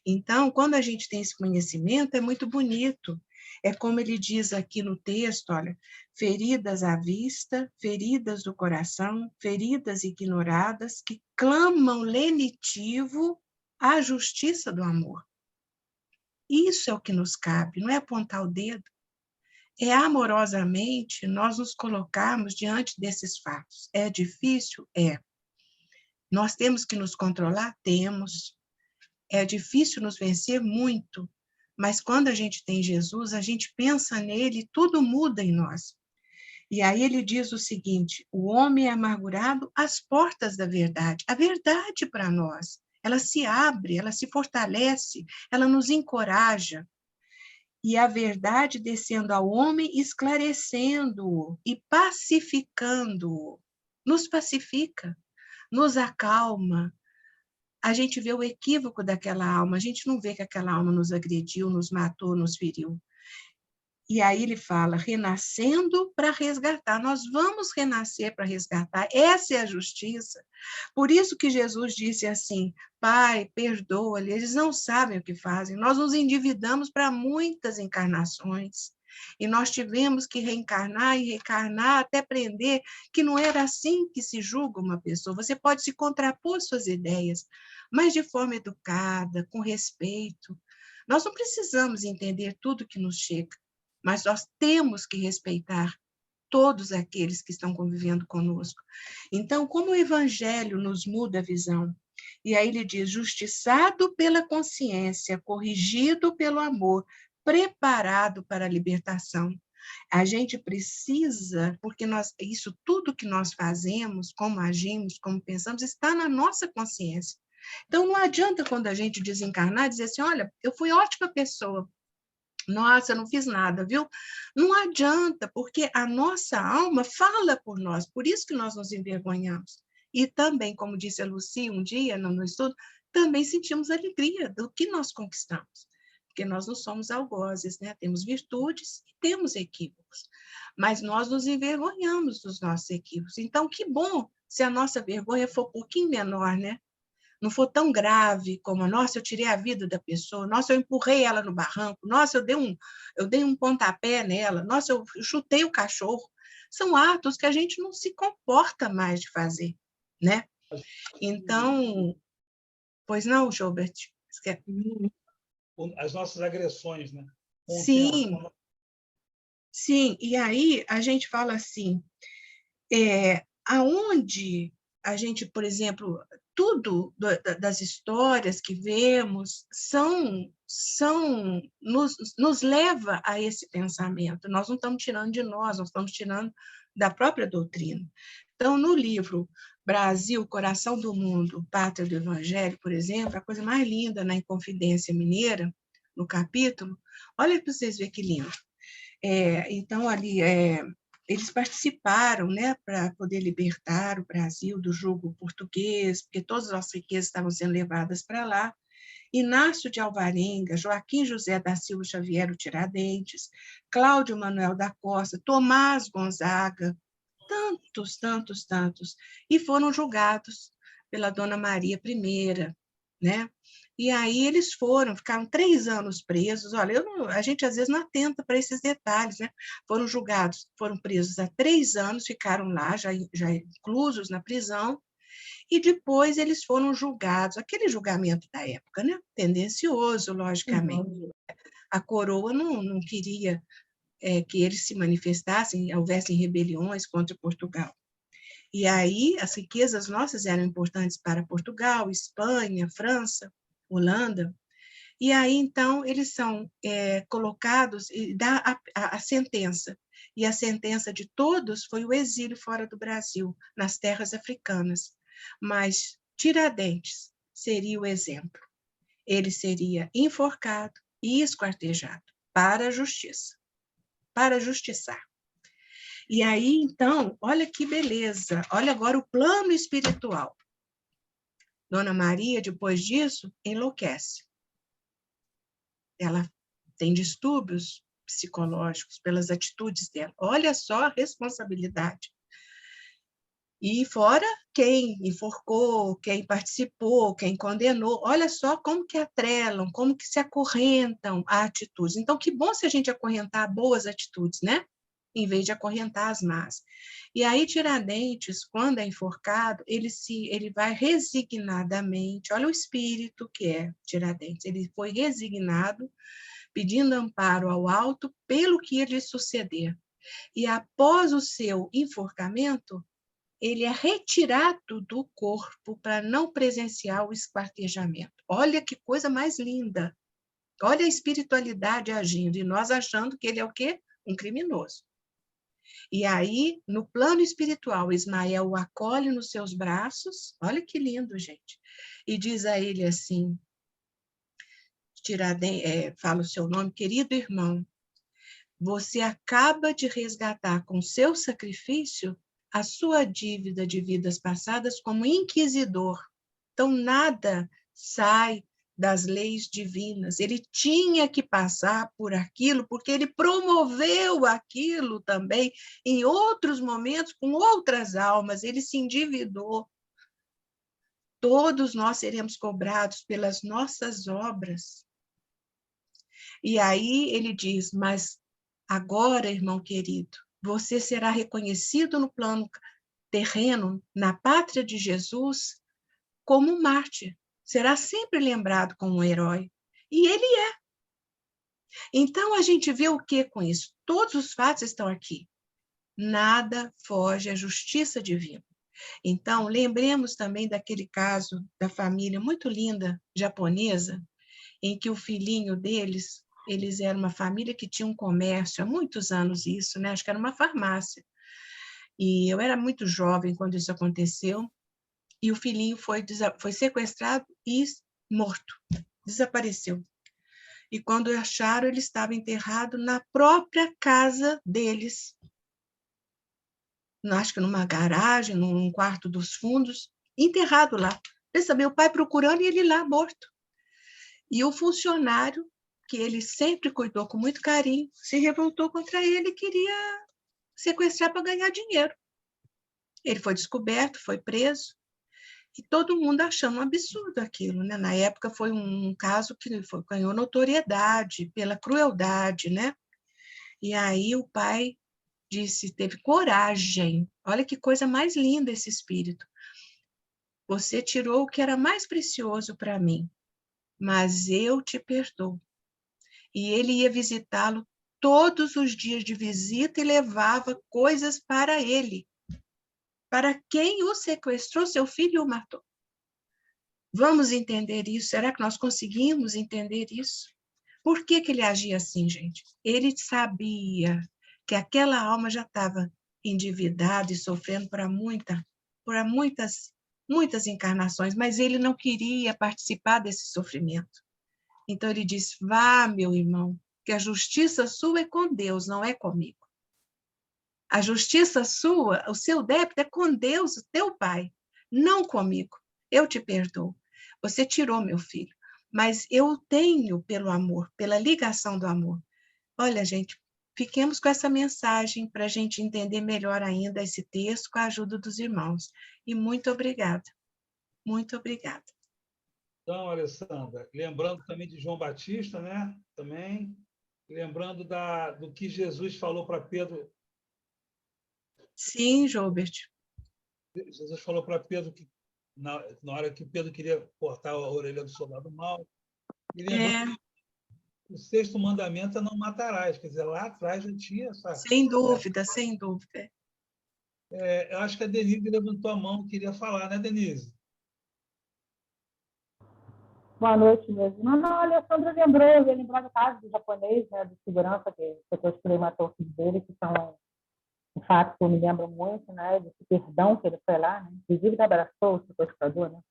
Então, quando a gente tem esse conhecimento, é muito bonito. É como ele diz aqui no texto, olha, feridas à vista, feridas do coração, feridas ignoradas, que clamam lenitivo à justiça do amor. Isso é o que nos cabe, não é apontar o dedo. É amorosamente nós nos colocarmos diante desses fatos. É difícil? É. Nós temos que nos controlar? Temos. É difícil nos vencer? Muito. Mas quando a gente tem Jesus, a gente pensa nele e tudo muda em nós. E aí ele diz o seguinte, o homem é amargurado às portas da verdade. A verdade para nós, ela se abre, ela se fortalece, ela nos encoraja. E a verdade descendo ao homem, esclarecendo-o e pacificando-o. Nos pacifica, nos acalma. A gente vê o equívoco daquela alma, a gente não vê que aquela alma nos agrediu, nos matou, nos feriu. E aí ele fala, renascendo para resgatar. Nós vamos renascer para resgatar. Essa é a justiça. Por isso que Jesus disse assim, Pai, perdoa-lhe, eles não sabem o que fazem. Nós nos endividamos para muitas encarnações. E nós tivemos que reencarnar e reencarnar até aprender que não era assim que se julga uma pessoa. Você pode se contrapor suas ideias, mas de forma educada, com respeito. Nós não precisamos entender tudo que nos chega, mas nós temos que respeitar todos aqueles que estão convivendo conosco. Então, como o Evangelho nos muda a visão? E aí ele diz, justiçado pela consciência, corrigido pelo amor, preparado para a libertação. A gente precisa, porque isso tudo que nós fazemos, como agimos, como pensamos, está na nossa consciência. Então, não adianta quando a gente desencarnar dizer assim, olha, eu fui ótima pessoa, nossa, eu não fiz nada, viu? Não adianta, porque a nossa alma fala por nós, por isso que nós nos envergonhamos. E também, como disse a Lucy um dia no estudo, também sentimos alegria do que nós conquistamos, porque nós não somos algozes, né? Temos virtudes e temos equívocos, mas nós nos envergonhamos dos nossos equívocos. Então, que bom se a nossa vergonha for um pouquinho menor, né? Não for tão grave como, nossa, eu tirei a vida da pessoa, nossa, eu empurrei ela no barranco, nossa, eu dei um pontapé nela, nossa, eu chutei o cachorro. São atos que a gente não se comporta mais de fazer, né? Então, pois não, Gilbert? As nossas agressões, né? Sim, sim, e aí a gente fala assim, aonde a gente, por exemplo, tudo das histórias que vemos nos leva a esse pensamento. Nós não estamos tirando de nós estamos tirando da própria doutrina. Então, no livro Brasil, Coração do Mundo, Pátria do Evangelho, por exemplo, a coisa mais linda na Inconfidência Mineira, no capítulo, olha para vocês verem que lindo. Então, ali, eles participaram, né, para poder libertar o Brasil do jugo português, porque todas as riquezas estavam sendo levadas para lá. Inácio de Alvarenga, Joaquim José da Silva Xavier, o Tiradentes, Cláudio Manuel da Costa, Tomás Gonzaga, tantos, tantos, tantos, e foram julgados pela Dona Maria I, né? E aí eles ficaram 3 anos presos. Olha, a gente às vezes não atenta para esses detalhes, né? Foram julgados, foram presos há 3 anos, ficaram lá, já inclusos na prisão, e depois eles foram julgados, aquele julgamento da época, né? Tendencioso, logicamente. A coroa não queria que eles se manifestassem, houvessem rebeliões contra Portugal. E aí as riquezas nossas eram importantes para Portugal, Espanha, França, Holanda. E aí, então, eles são colocados, e dá a sentença. E a sentença de todos foi o exílio fora do Brasil, nas terras africanas. Mas Tiradentes seria o exemplo. Ele seria enforcado e esquartejado para a justiça, para justiçar. E aí, então, olha que beleza, olha agora o plano espiritual. Dona Maria, depois disso, enlouquece. Ela tem distúrbios psicológicos pelas atitudes dela. Olha só a responsabilidade. E fora quem enforcou, quem participou, quem condenou. Olha só como que atrelam, como que se acorrentam a atitudes. Então, que bom se a gente acorrentar boas atitudes, né? Em vez de acorrentar as más. E aí, Tiradentes, quando é enforcado, ele vai resignadamente, olha o espírito que é Tiradentes, ele foi resignado, pedindo amparo ao alto pelo que ia lhe suceder. E após o seu enforcamento, ele é retirado do corpo para não presenciar o esquartejamento. Olha que coisa mais linda. Olha a espiritualidade agindo, e nós achando que ele é o quê? Um criminoso. E aí, no plano espiritual, Ismael o acolhe nos seus braços, olha que lindo, gente, e diz a ele assim, fala o seu nome, querido irmão, você acaba de resgatar com seu sacrifício a sua dívida de vidas passadas como inquisidor. Então, nada sai das leis divinas. Ele tinha que passar por aquilo, porque ele promoveu aquilo também em outros momentos, com outras almas. Ele se endividou. Todos nós seremos cobrados pelas nossas obras. E aí ele diz, mas agora, irmão querido, você será reconhecido no plano terreno, na pátria de Jesus, como um mártir. Será sempre lembrado como um herói. E ele é. Então, a gente vê o que com isso? Todos os fatos estão aqui. Nada foge à justiça divina. Então, lembremos também daquele caso da família muito linda japonesa, em que o filhinho deles, eles eram uma família que tinha um comércio, há muitos anos isso, né? Acho que era uma farmácia. E eu era muito jovem quando isso aconteceu, e o filhinho foi sequestrado e morto, desapareceu. E quando acharam, ele estava enterrado na própria casa deles, acho que numa garagem, num quarto dos fundos, enterrado lá. Pensa, meu pai procurando e ele lá morto. E o funcionário, que ele sempre cuidou com muito carinho, se revoltou contra ele e queria sequestrar para ganhar dinheiro. Ele foi descoberto, foi preso, e todo mundo achando um absurdo aquilo, né? Na época foi um caso que ganhou notoriedade pela crueldade, né? E aí o pai teve coragem. Olha que coisa mais linda esse espírito. Você tirou o que era mais precioso para mim, mas eu te perdoo. E ele ia visitá-lo todos os dias de visita e levava coisas para ele, para quem o sequestrou, seu filho e o matou. Vamos entender isso? Será que nós conseguimos entender isso? Por que ele agia assim, gente? Ele sabia que aquela alma já estava endividada e sofrendo por muitas encarnações, mas ele não queria participar desse sofrimento. Então ele diz, vá, meu irmão, que a justiça sua é com Deus, não é comigo. A justiça sua, o seu débito é com Deus, o teu Pai, não comigo. Eu te perdoo. Você tirou meu filho, mas eu tenho pelo amor, pela ligação do amor. Olha, gente, fiquemos com essa mensagem para a gente entender melhor ainda esse texto com a ajuda dos irmãos. E muito obrigada. Muito obrigada. Então, Alessandra, lembrando também de João Batista, né? Também, lembrando do que Jesus falou para Pedro. Sim, Joubert. Jesus falou para Pedro que, na hora que Pedro queria cortar a orelha do soldado mau, e lembrando que o sexto mandamento é não matarás. Quer dizer, lá atrás já tinha essa. Sem dúvida, sem dúvida. Eu acho que a Denise levantou a mão e queria falar, né, Denise? Boa noite mesmo. Não, a Alessandra lembrou, eu ia lembrar do caso do japonês, né, de segurança, que depois que ele matou o filho dele, que são um fato que eu me lembro muito, né, desse perdão que ele foi lá, né, inclusive ele abraçou o sequestrador, né,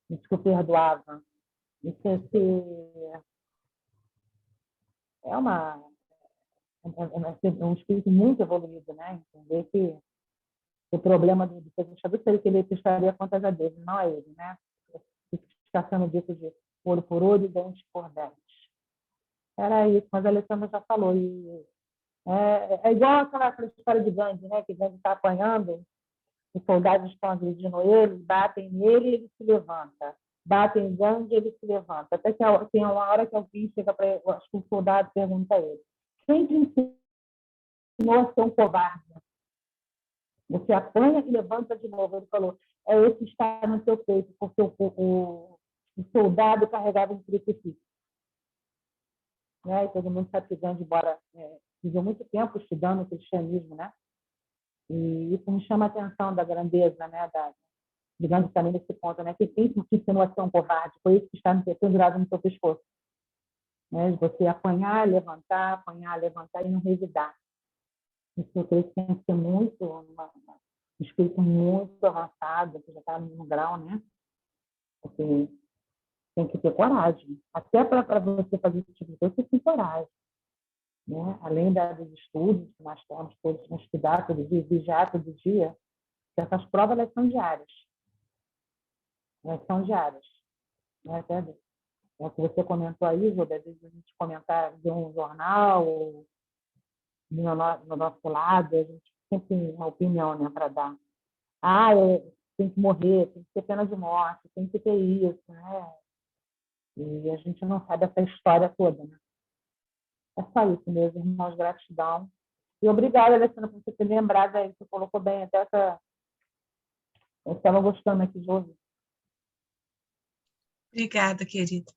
disse que o perdoava. Isso é um espírito muito evoluído, né, entender que o problema do sequestrador seria que ele prestaria contas a Deus, não a ele, né, está sendo dito de olho por olho e dente por dente. Era isso, mas a Alessandra já falou. E é igual aquela história de Gandhi, né? Que Gandhi está apanhando, os soldados estão agredindo ele, batem nele e ele se levanta. Batem em Gandhi e ele se levanta. Até que tem uma hora que alguém chega para ele, acho que um soldado pergunta a ele: quem te ensinou a ser um covarde? Você apanha e levanta de novo. Ele falou: é esse que está no seu peito, porque o soldado carregava um crucifixo. Né? E todo mundo sabe que Gandhi, embora viveu muito tempo estudando o cristianismo, né? E isso me chama a atenção da grandeza, né? De Gandhi também nesse ponto, né? Que quem te ensinou a ser um covarde foi isso que está pendurado no seu pescoço, né? De você apanhar, levantar e não revidar. Isso eu creio que tem que ser muito um espírito muito avançado, que já está no grau, né? Porque tem que ter coragem. Até para você fazer esse tipo de coisa, você tem coragem. Né? Além dos estudos que nós temos todos que estudar todo dia, vigiar todo dia, essas provas elas são diárias. Elas são diárias. Né? Até o que você comentou aí, Jô, às vezes a gente comentar de um jornal ou no nosso lado, a gente sempre tem uma opinião, né, para dar. Tem que morrer, tem que ter pena de morte, tem que ter isso, né? E a gente não sabe essa história toda, né? É só isso mesmo, irmãos, gratidão. E obrigada, Alessandra, por você ter lembrado aí, você colocou bem até essa. Eu estava gostando aqui de ouvir. Obrigada, querida.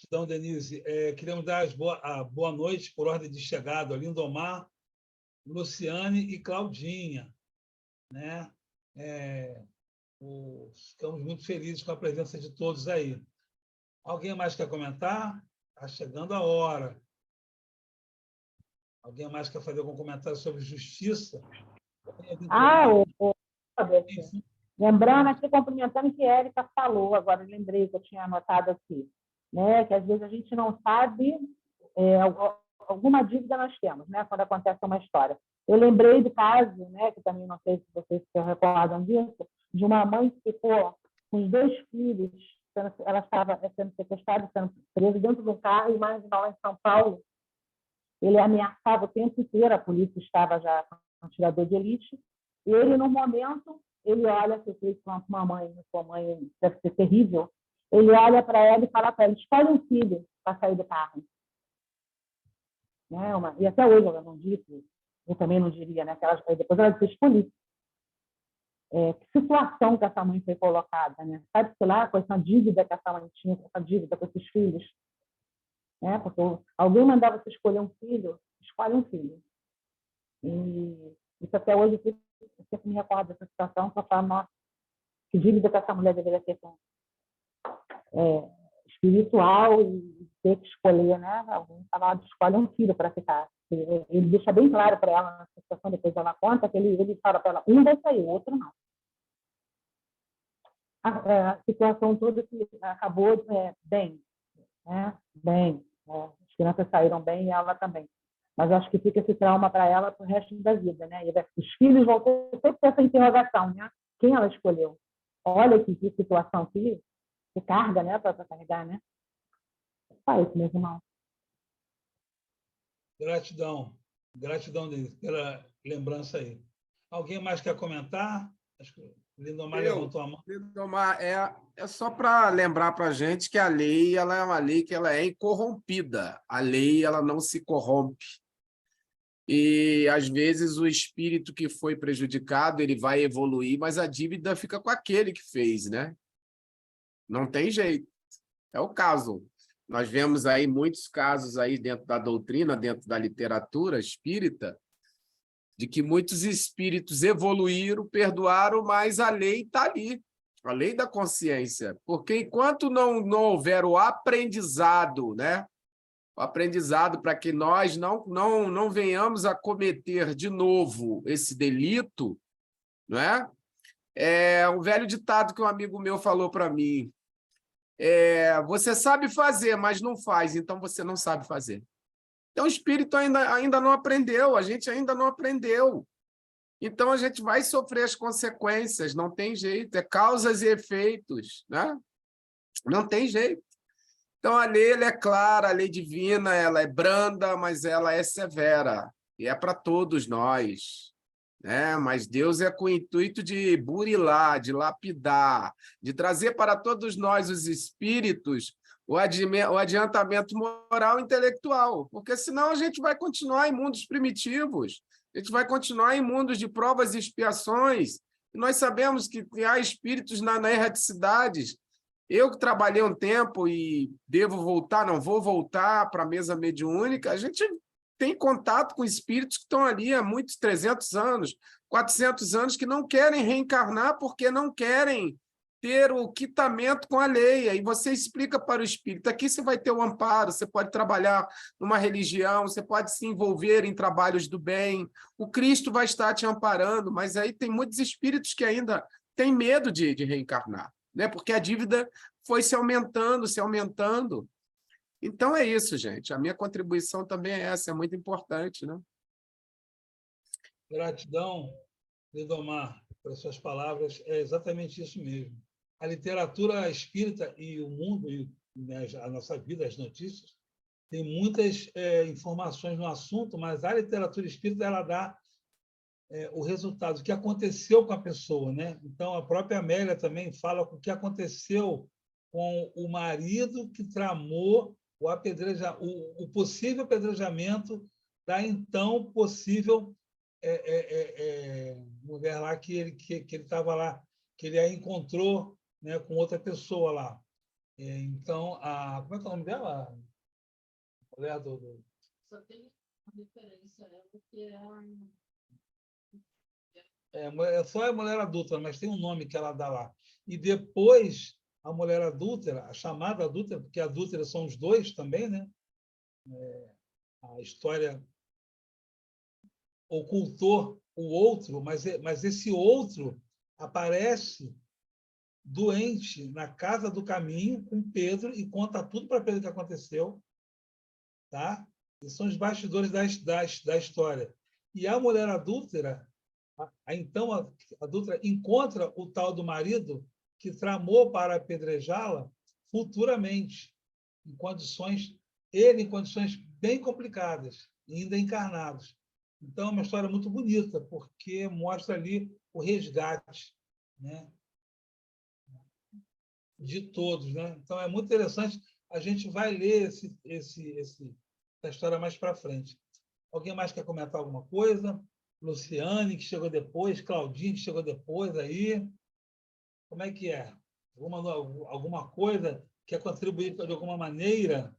Então, Denise, queremos dar a boa noite por ordem de chegada a Lindomar, Luciane e Claudinha. Né? Ficamos muito felizes com a presença de todos aí. Alguém mais quer comentar? Está chegando a hora. Alguém mais quer fazer algum comentário sobre justiça? Lembrando aqui, cumprimentando o que a Érica falou, agora eu lembrei que eu tinha anotado aqui, né? Que às vezes a gente não sabe, alguma dívida nós temos, né? Quando acontece uma história. Eu lembrei do caso, né? Que também não sei se vocês se recordam disso, de uma mãe que ficou com os 2 filhos, ela estava sendo sequestrada, sendo presa dentro de um carro, e marginal lá em São Paulo. Ele ameaçava o tempo inteiro, a polícia estava já com um tirador de elite, e ele, no momento, ele olha, se fez com uma mãe, sua mãe deve ser terrível, ele olha para ela e fala para ela: escolhe um filho para sair do carro. Né? E até hoje ela não disse, eu também não diria, né? Depois ela disse: escolhi. Que situação que essa mãe foi colocada, né? Sabe, sei lá, com essa dívida que essa mãe tinha, essa dívida com esses filhos. Né? Porque alguém mandava você escolher um filho, escolhe um filho. E isso até hoje eu sempre me recordo dessa situação, que eu falo: nossa, que dívida que essa mulher deveria ter com espiritual, e ter que escolher, né? Alguém falava: escolhe um filho para ficar. Ele deixa bem claro para ela na situação, depois ela conta, que ele fala para ela: um vai sair, o outro não. A situação toda que acabou bem, né? Bem. As crianças saíram bem e ela também. Mas acho que fica esse trauma para ela para o resto da vida, né? E os filhos vão ter sempre essa interrogação, né? Quem ela escolheu? Olha que situação que carga, né? Para carregar, né? Só isso, meu irmão. Gratidão. Gratidão, Denise, pela lembrança aí. Alguém mais quer comentar? Acho que o Lindomar levantou a mão. Lindomar, é só para lembrar para a gente que a lei ela é uma lei que ela é incorrompida. A lei ela não se corrompe. E, às vezes, o espírito que foi prejudicado ele vai evoluir, mas a dívida fica com aquele que fez, né? Não tem jeito. É o caso. Nós vemos aí muitos casos aí dentro da doutrina, dentro da literatura espírita, de que muitos espíritos evoluíram, perdoaram, mas a lei está ali, a lei da consciência. Porque enquanto não houver o aprendizado, né? O aprendizado para que nós não venhamos a cometer de novo esse delito, não é? É um velho ditado que um amigo meu falou para mim. Você sabe fazer, mas não faz, então você não sabe fazer. Então, o espírito ainda não aprendeu, a gente ainda não aprendeu. Então, a gente vai sofrer as consequências, não tem jeito, é causas e efeitos, né? Não tem jeito. Então, a lei ela é clara, a lei divina ela é branda, mas ela é severa, e é para todos nós. Né? Mas Deus é com o intuito de burilar, de lapidar, de trazer para todos nós, os espíritos, o adiantamento moral e intelectual, porque senão a gente vai continuar em mundos primitivos, a gente vai continuar em mundos de provas e expiações, e nós sabemos que há espíritos na erraticidades. Eu que trabalhei um tempo e devo voltar, não vou voltar para a mesa mediúnica, a gente tem contato com espíritos que estão ali há muitos 300 anos, 400 anos, que não querem reencarnar porque não querem ter o quitamento com a lei. Aí você explica para o espírito, aqui você vai ter o amparo, você pode trabalhar numa religião, você pode se envolver em trabalhos do bem, o Cristo vai estar te amparando, mas aí tem muitos espíritos que ainda têm medo de reencarnar, né? Porque a dívida foi se aumentando, se aumentando. Então é isso, gente. A minha contribuição também é essa, é muito importante, né? Gratidão, Lindomar, pelas suas palavras. É exatamente isso mesmo. A literatura espírita e o mundo, e a nossa vida, as notícias, tem muitas informações no assunto, mas a literatura espírita ela dá o resultado, o que aconteceu com a pessoa, né? Então, a própria Amélia também fala o que aconteceu com o marido que tramou o possível apedrejamento da então possível mulher lá que ele estava lá, que ele a encontrou, né, com outra pessoa lá. Então, como é que é o nome dela? A mulher do... Só tem uma diferença, porque só a mulher adulta, mas tem um nome que ela dá lá. E depois, a mulher adúltera, a chamada adúltera, porque adúltera são os dois também, né? A história ocultou o outro, mas esse outro aparece doente na casa do caminho com Pedro e conta tudo para Pedro o que aconteceu, tá? E são os bastidores da história. E a mulher adúltera, então a adúltera encontra o tal do marido que tramou para apedrejá-la futuramente, em condições bem complicadas, ainda encarnados. Então, é uma história muito bonita, porque mostra ali o resgate, né, de todos, né? Então, é muito interessante. A gente vai ler essa história mais para frente. Alguém mais quer comentar alguma coisa? Luciane, que chegou depois, Claudinho, que chegou depois aí. Como é que é? Alguma coisa quer contribuir de alguma maneira?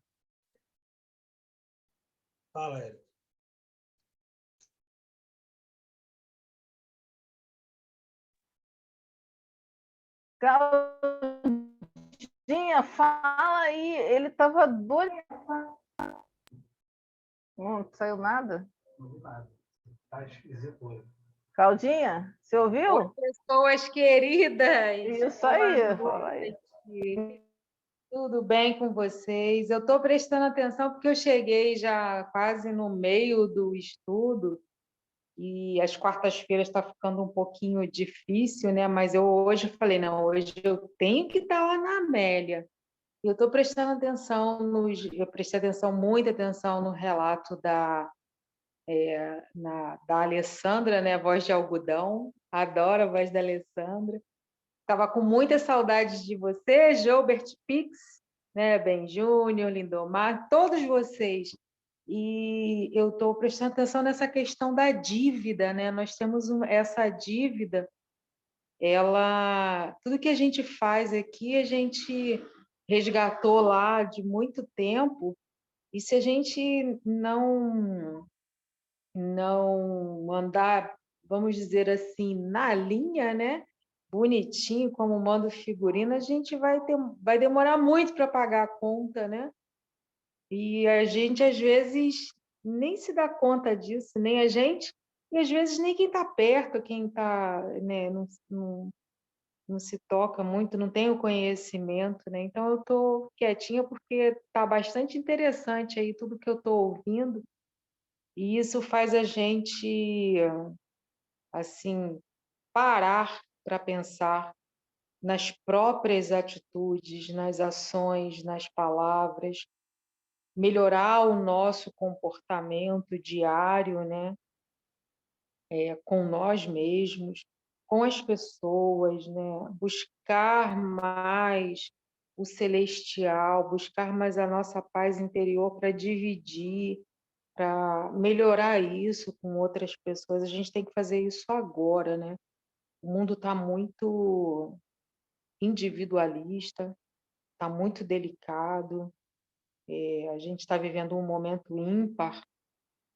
Fala, Érica. Claudinha, fala aí. Ele estava doido. Não saiu nada? Não, nada. Está esquisito. Claudinha, você ouviu? pessoas queridas. Isso aí, fala aí. Tudo bem com vocês? Eu estou prestando atenção porque eu cheguei já quase no meio do estudo e as quartas-feiras está ficando um pouquinho difícil, né? Mas eu hoje falei, não, hoje eu tenho que estar lá na Amélia. Eu estou prestando atenção eu prestei atenção, muita atenção no relato da Alessandra, né? Voz de algodão. Adoro a voz da Alessandra. Estava com muita saudade de você, Gilbert Pix, né? Ben Júnior, Lindomar, todos vocês. E eu estou prestando atenção nessa questão da dívida, né? Nós temos essa dívida, tudo que a gente faz aqui, a gente resgatou lá de muito tempo, e se a gente não andar, vamos dizer assim, na linha, né? Bonitinho, como manda o figurino, a gente vai demorar muito para pagar a conta, né? E a gente, às vezes, nem se dá conta disso, nem a gente, e às vezes nem quem está perto, quem está, né, não se toca muito, não tem o conhecimento, né? Então, eu estou quietinha porque está bastante interessante aí tudo que eu estou ouvindo, e isso faz a gente, assim, parar para pensar nas próprias atitudes, nas ações, nas palavras, melhorar o nosso comportamento diário, né? Com nós mesmos, com as pessoas, né? Buscar mais o celestial, buscar mais a nossa paz interior para dividir, para melhorar isso com outras pessoas. A gente tem que fazer isso agora, né? O mundo está muito individualista, está muito delicado. A gente está vivendo um momento ímpar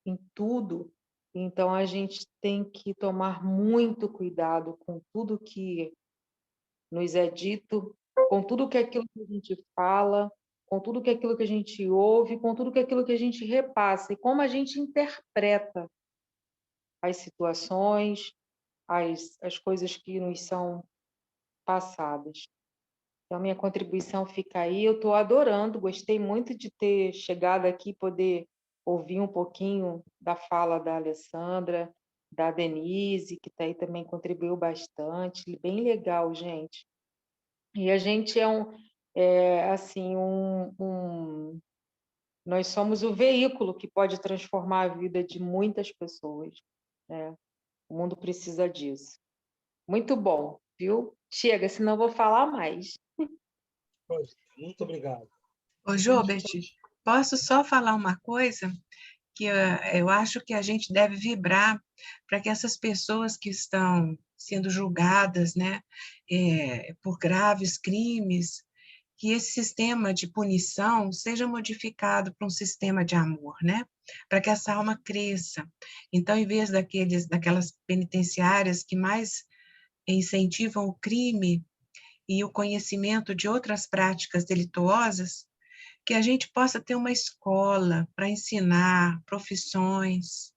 em tudo, então a gente tem que tomar muito cuidado com tudo que nos é dito, com tudo que aquilo que a gente fala, com tudo que aquilo que a gente ouve, com tudo que aquilo que a gente repassa e como a gente interpreta as situações, as coisas que nos são passadas. Então, minha contribuição fica aí. Eu estou adorando, gostei muito de ter chegado aqui e poder ouvir um pouquinho da fala da Alessandra, da Denise, que está aí também contribuiu bastante. Bem legal, gente. E a gente nós somos o veículo que pode transformar a vida de muitas pessoas, né? O mundo precisa disso. Muito bom, viu? Chega, senão eu vou falar mais. Pois, muito obrigado. Ô, Jobert, posso só falar uma coisa? Que eu acho que a gente deve vibrar para que essas pessoas que estão sendo julgadas, né, por graves crimes, que esse sistema de punição seja modificado para um sistema de amor, né, para que essa alma cresça. Então, em vez daquelas penitenciárias que mais incentivam o crime e o conhecimento de outras práticas delituosas, que a gente possa ter uma escola para ensinar profissões,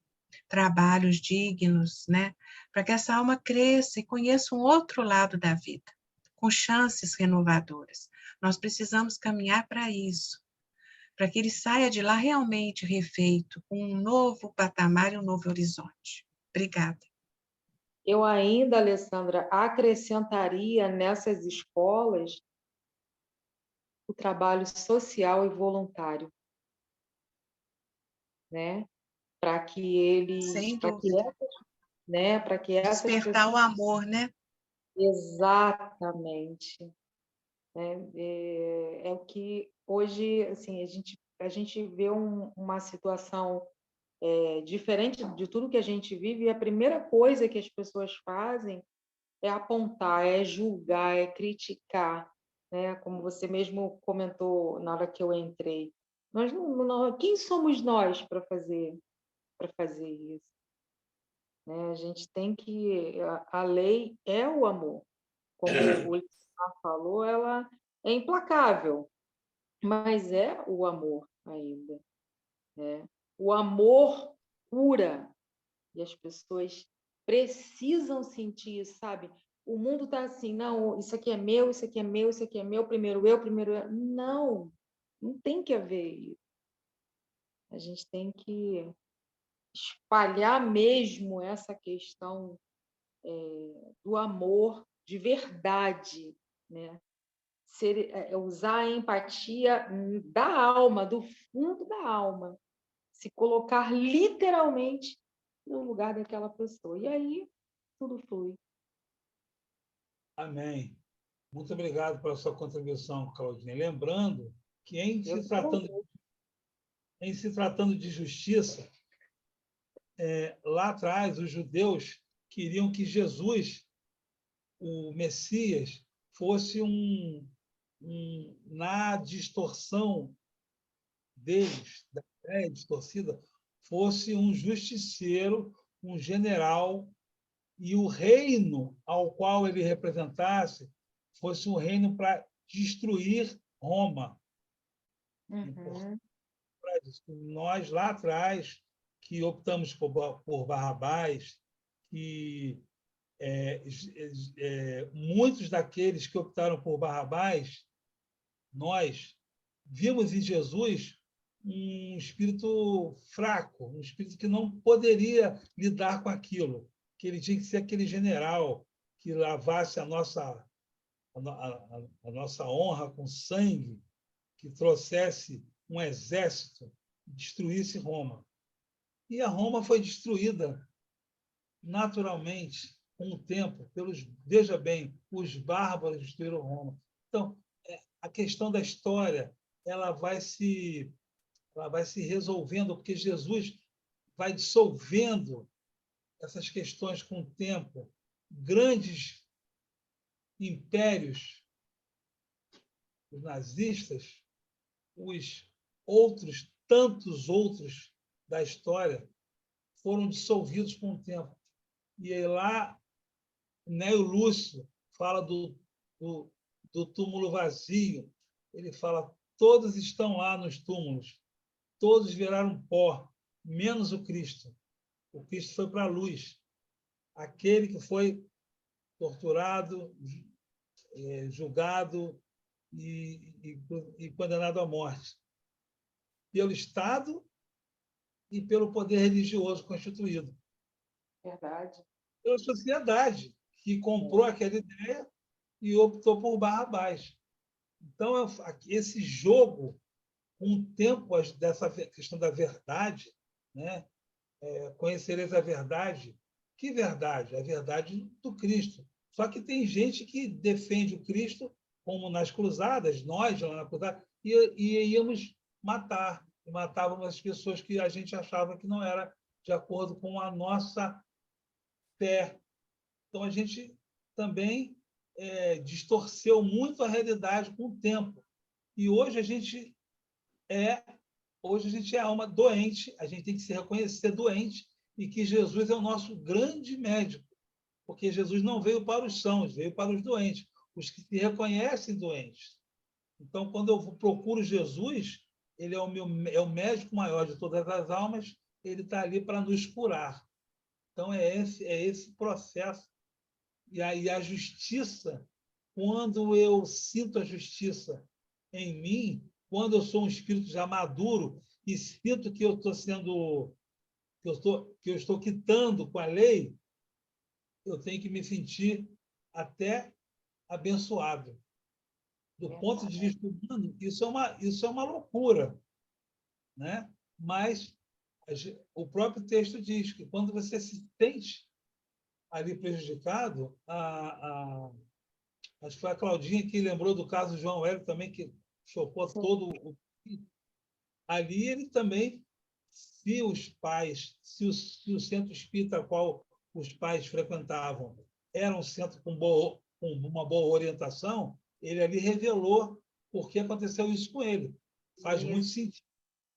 trabalhos dignos, né? Para que essa alma cresça e conheça um outro lado da vida, com chances renovadoras. Nós precisamos caminhar para isso, para que ele saia de lá realmente refeito, com um novo patamar e um novo horizonte. Obrigada. Eu ainda, Alessandra, acrescentaria nessas escolas o trabalho social e voluntário, né? Para que eles, Sem para que dúvida. né? Para que essas Despertar pessoas... o amor, né? Exatamente. Né? É o que hoje, assim, a gente vê uma situação diferente de tudo que a gente vive, e a primeira coisa que as pessoas fazem é apontar, é julgar, é criticar, né? Como você mesmo comentou na hora que eu entrei. Quem somos nós para fazer isso? Né? A gente tem que... A lei é o amor. Como o Lismar falou, ela é implacável, mas é o amor ainda, né? O amor cura, e as pessoas precisam sentir, sabe? o mundo está assim, não, isso aqui é meu, isso aqui é meu, isso aqui é meu, primeiro eu, primeiro eu. Não, não tem que haver isso. A gente tem que espalhar mesmo essa questão do amor de verdade, né? Usar a empatia da alma, do fundo da alma, se colocar literalmente no lugar daquela pessoa. E aí tudo flui. Amém. Muito obrigado pela sua contribuição, Claudinha. Lembrando que, em Eu se tratando de justiça, lá atrás, os judeus queriam que Jesus, o Messias, fosse na distorção deles, da ideia distorcida, fosse um justiceiro, um general, e o reino ao qual ele representasse fosse um reino para destruir Roma. Uhum. Nós, lá atrás, que optamos por Barrabás, que muitos daqueles que optaram por Barrabás, nós vimos em Jesus um espírito fraco, um espírito que não poderia lidar com aquilo, que ele tinha que ser aquele general que lavasse a nossa honra com sangue, que trouxesse um exército e destruísse Roma. E a Roma foi destruída naturalmente com o tempo veja bem, os bárbaros destruíram Roma. Então, a questão da história ela vai se resolvendo, porque Jesus vai dissolvendo essas questões com o tempo. Grandes impérios, os nazistas, os outros, tantos outros da história, foram dissolvidos com o tempo. E aí lá, Neo Lúcio fala do túmulo vazio. Ele fala, todos estão lá nos túmulos, todos viraram pó, menos o Cristo. O Cristo foi para a luz. Aquele que foi torturado, julgado e condenado à morte pelo Estado e pelo poder religioso constituído. Verdade. Pela sociedade, que comprou aquela ideia e optou por Barrabás. Então, esse jogo, com o tempo dessa questão da verdade, né? Conhecereis a verdade. Que verdade? A verdade do Cristo. Só que tem gente que defende o Cristo, como nas cruzadas, nós lá na cruzada, e íamos matar. E matávamos as pessoas que a gente achava que não era de acordo com a nossa fé. Então, a gente também distorceu muito a realidade com o tempo. E hoje a gente é alma doente, a gente tem que se reconhecer doente e que Jesus é o nosso grande médico, porque Jesus não veio para os sãos, veio para os doentes, os que se reconhecem doentes. Então, quando eu procuro Jesus, ele é o médico maior de todas as almas, ele está ali para nos curar. Então, é esse processo. E aí a justiça, quando eu sinto a justiça em mim, quando eu sou um espírito já maduro e sinto que eu estou sendo, que eu estou quitando com a lei, eu tenho que me sentir até abençoado. Do ponto de vista humano, isso é uma loucura, né? Mas o próprio texto diz que quando você se sente ali prejudicado, acho que foi a Claudinha que lembrou do caso do João Hélio também, que chocou todo o... Ali ele também, se os pais, se o centro espírita qual os pais frequentavam era um centro com uma boa orientação, ele ali revelou por que aconteceu isso com ele. Faz muito sentido.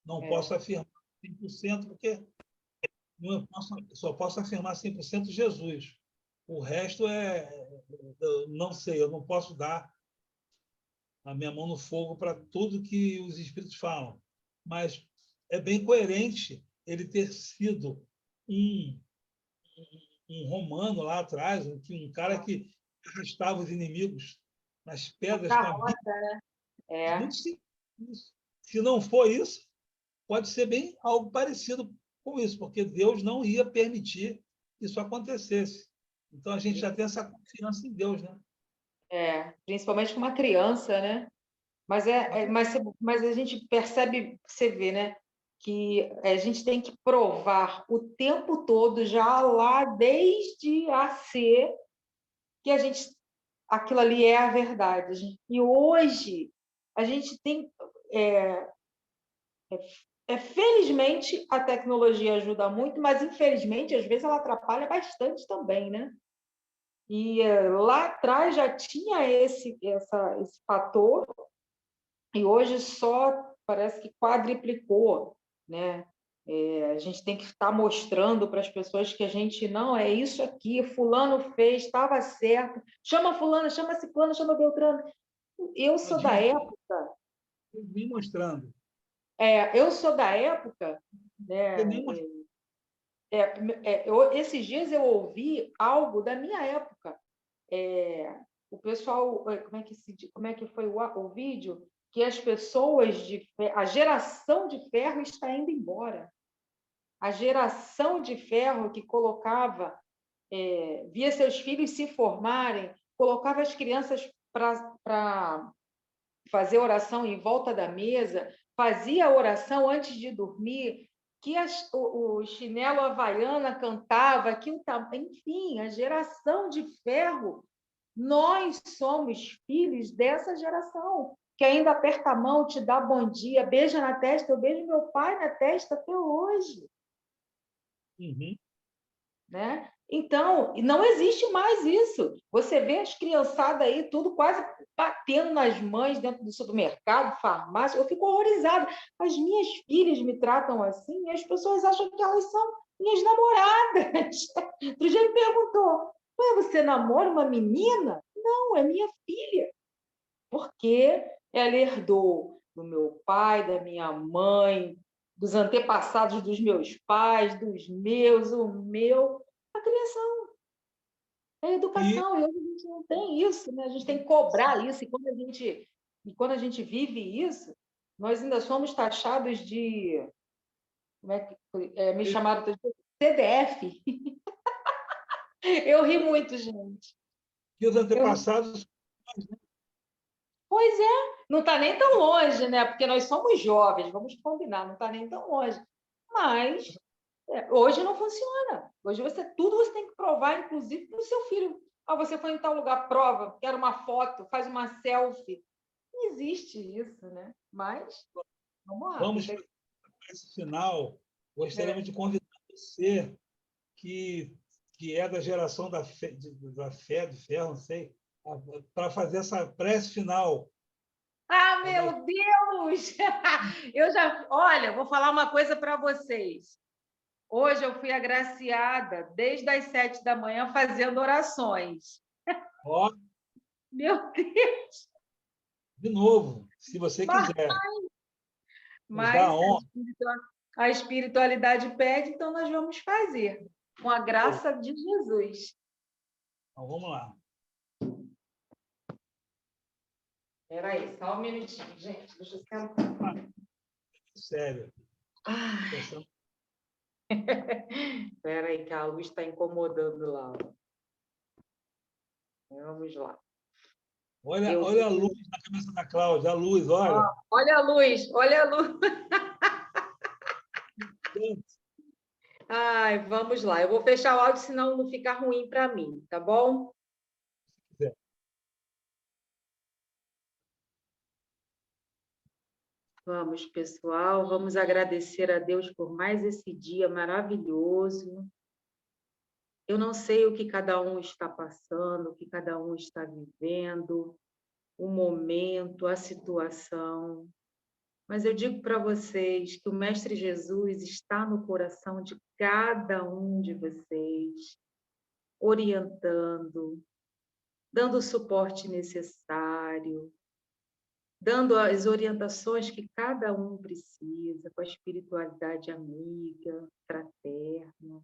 Não posso afirmar 100%, porque só posso afirmar 100% Jesus. O resto não sei, eu não posso dar a minha mão no fogo para tudo que os espíritos falam. Mas é bem coerente ele ter sido um romano lá atrás, um cara que arrastava os inimigos nas pedras com a Bíblia. Carroça, né? É É. muito simples isso. Se não for isso, pode ser bem algo parecido com isso, porque Deus não ia permitir que isso acontecesse. Então, a gente já tem essa confiança em Deus, né? Principalmente com uma criança, né? Mas a gente percebe, você vê, né? Que a gente tem que provar o tempo todo, já lá desde a C, que aquilo ali é a verdade. E hoje a gente tem, felizmente a tecnologia ajuda muito, mas infelizmente às vezes ela atrapalha bastante também, né? E lá atrás já tinha esse fator, e hoje só parece que quadriplicou, né? A gente tem que estar mostrando para as pessoas que a gente não é isso aqui, fulano fez, estava certo, chama fulano, chama ciclano, chama Beltrano. Eu sou da época, Me mostrando. eu sou da época, né? Esses dias eu ouvi algo da minha época. O pessoal, como é que foi o vídeo? Que as pessoas a geração de ferro está indo embora. A geração de ferro que colocava, via seus filhos se formarem, colocava as crianças para fazer oração em volta da mesa, fazia oração antes de dormir, que o chinelo havaiana cantava, enfim, a geração de ferro. Nós somos filhos dessa geração, que ainda aperta a mão, te dá bom dia, beija na testa. Eu beijo meu pai na testa até hoje. Uhum. Né? Então, não existe mais isso. Você vê as criançadas aí, tudo quase batendo nas mães dentro do supermercado, farmácia. Eu fico horrorizada. As minhas filhas me tratam assim e as pessoas acham que elas são minhas namoradas. Outro dia ele perguntou: você namora uma menina? Não, é minha filha. Porque ela herdou do meu pai, da minha mãe, dos antepassados dos meus pais, dos meus, a criação, a educação. E hoje a gente não tem isso, né? A gente tem que cobrar isso. E quando a gente vive isso, nós ainda somos taxados de... me chamaram de CDF. Eu ri muito, gente. E os antepassados... Pois é, não está nem tão longe, né? Porque nós somos jovens, vamos combinar, não está nem tão longe. Mas hoje não funciona. Hoje tudo você tem que provar, inclusive para o seu filho. Você foi em tal lugar, prova, quero uma foto, faz uma selfie. Não existe isso, né? Mas vamos lá. Vamos para esse final. Gostaríamos de convidar você, que é da geração da fé, de ferro, não sei, para fazer essa prece final. Ah, meu Deus! Olha, vou falar uma coisa para vocês. Hoje eu fui agraciada desde as 7 da manhã fazendo orações. Ó, meu Deus! De novo, se você quiser. Mas a espiritualidade pede, então nós vamos fazer, com a graça de Jesus. Então, vamos lá. Espera aí, só um minutinho, gente. Deixa eu sentar. Sério. Espera aí, que a luz está incomodando lá. Vamos lá. Olha a luz na cabeça da Cláudia, a luz, olha. Olha a luz, olha a luz. Ai, vamos lá. Eu vou fechar o áudio, senão não fica ruim para mim, tá bom? Vamos, pessoal, vamos agradecer a Deus por mais esse dia maravilhoso. Eu não sei o que cada um está passando, o que cada um está vivendo, o momento, a situação, mas eu digo para vocês que o Mestre Jesus está no coração de cada um de vocês, orientando, dando o suporte necessário, dando as orientações que cada um precisa, com a espiritualidade amiga, fraterna.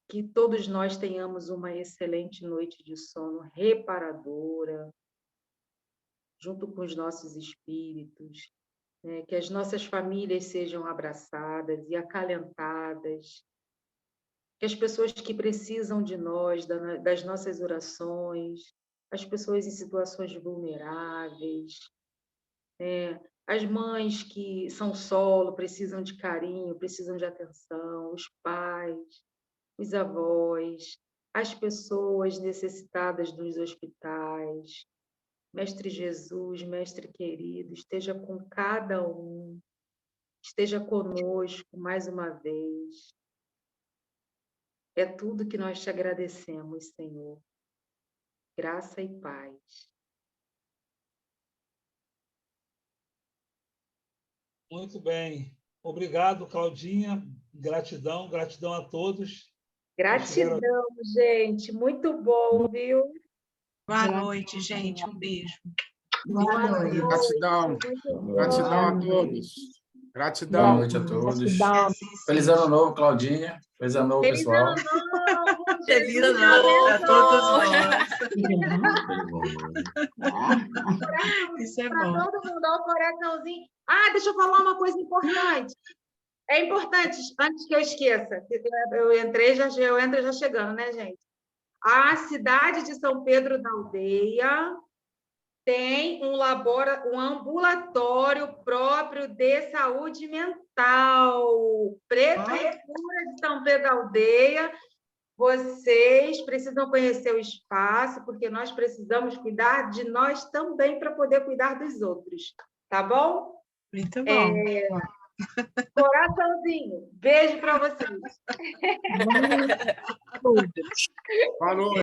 que todos nós tenhamos uma excelente noite de sono reparadora, junto com os nossos espíritos, né? Que as nossas famílias sejam abraçadas e acalentadas, que as pessoas que precisam de nós, das nossas orações, as pessoas em situações vulneráveis, as mães que são solo, precisam de carinho, precisam de atenção, os pais, os avós, as pessoas necessitadas dos hospitais. Mestre Jesus, Mestre querido, esteja com cada um, esteja conosco mais uma vez. É tudo que nós te agradecemos, Senhor. Graça e paz. Muito bem. Obrigado, Claudinha. Gratidão, gratidão a todos. Gratidão, gente. Muito bom, viu? Boa noite, gente. Um beijo. Boa noite. Gratidão. Muito bom. Gratidão a todos. Boa Gratidão. noite a todos. Gratidão. Feliz ano novo, Claudinha. Feliz ano novo, Feliz pessoal. ano novo! Feliz Jesus ano novo a todos abençoe. nós. Isso é Para bom. todo mundo, ó, o coraçãozinho. Ah, deixa eu falar uma coisa importante. É importante, antes que eu esqueça, eu entrei, eu entro já chegando, né, gente? A cidade de São Pedro da Aldeia tem um ambulatório próprio de saúde mental. Prefeitura de São Pedro da Aldeia, vocês precisam conhecer o espaço, porque nós precisamos cuidar de nós também para poder cuidar dos outros, tá bom? Muito bom. Coraçãozinho, beijo para vocês. Boa noite.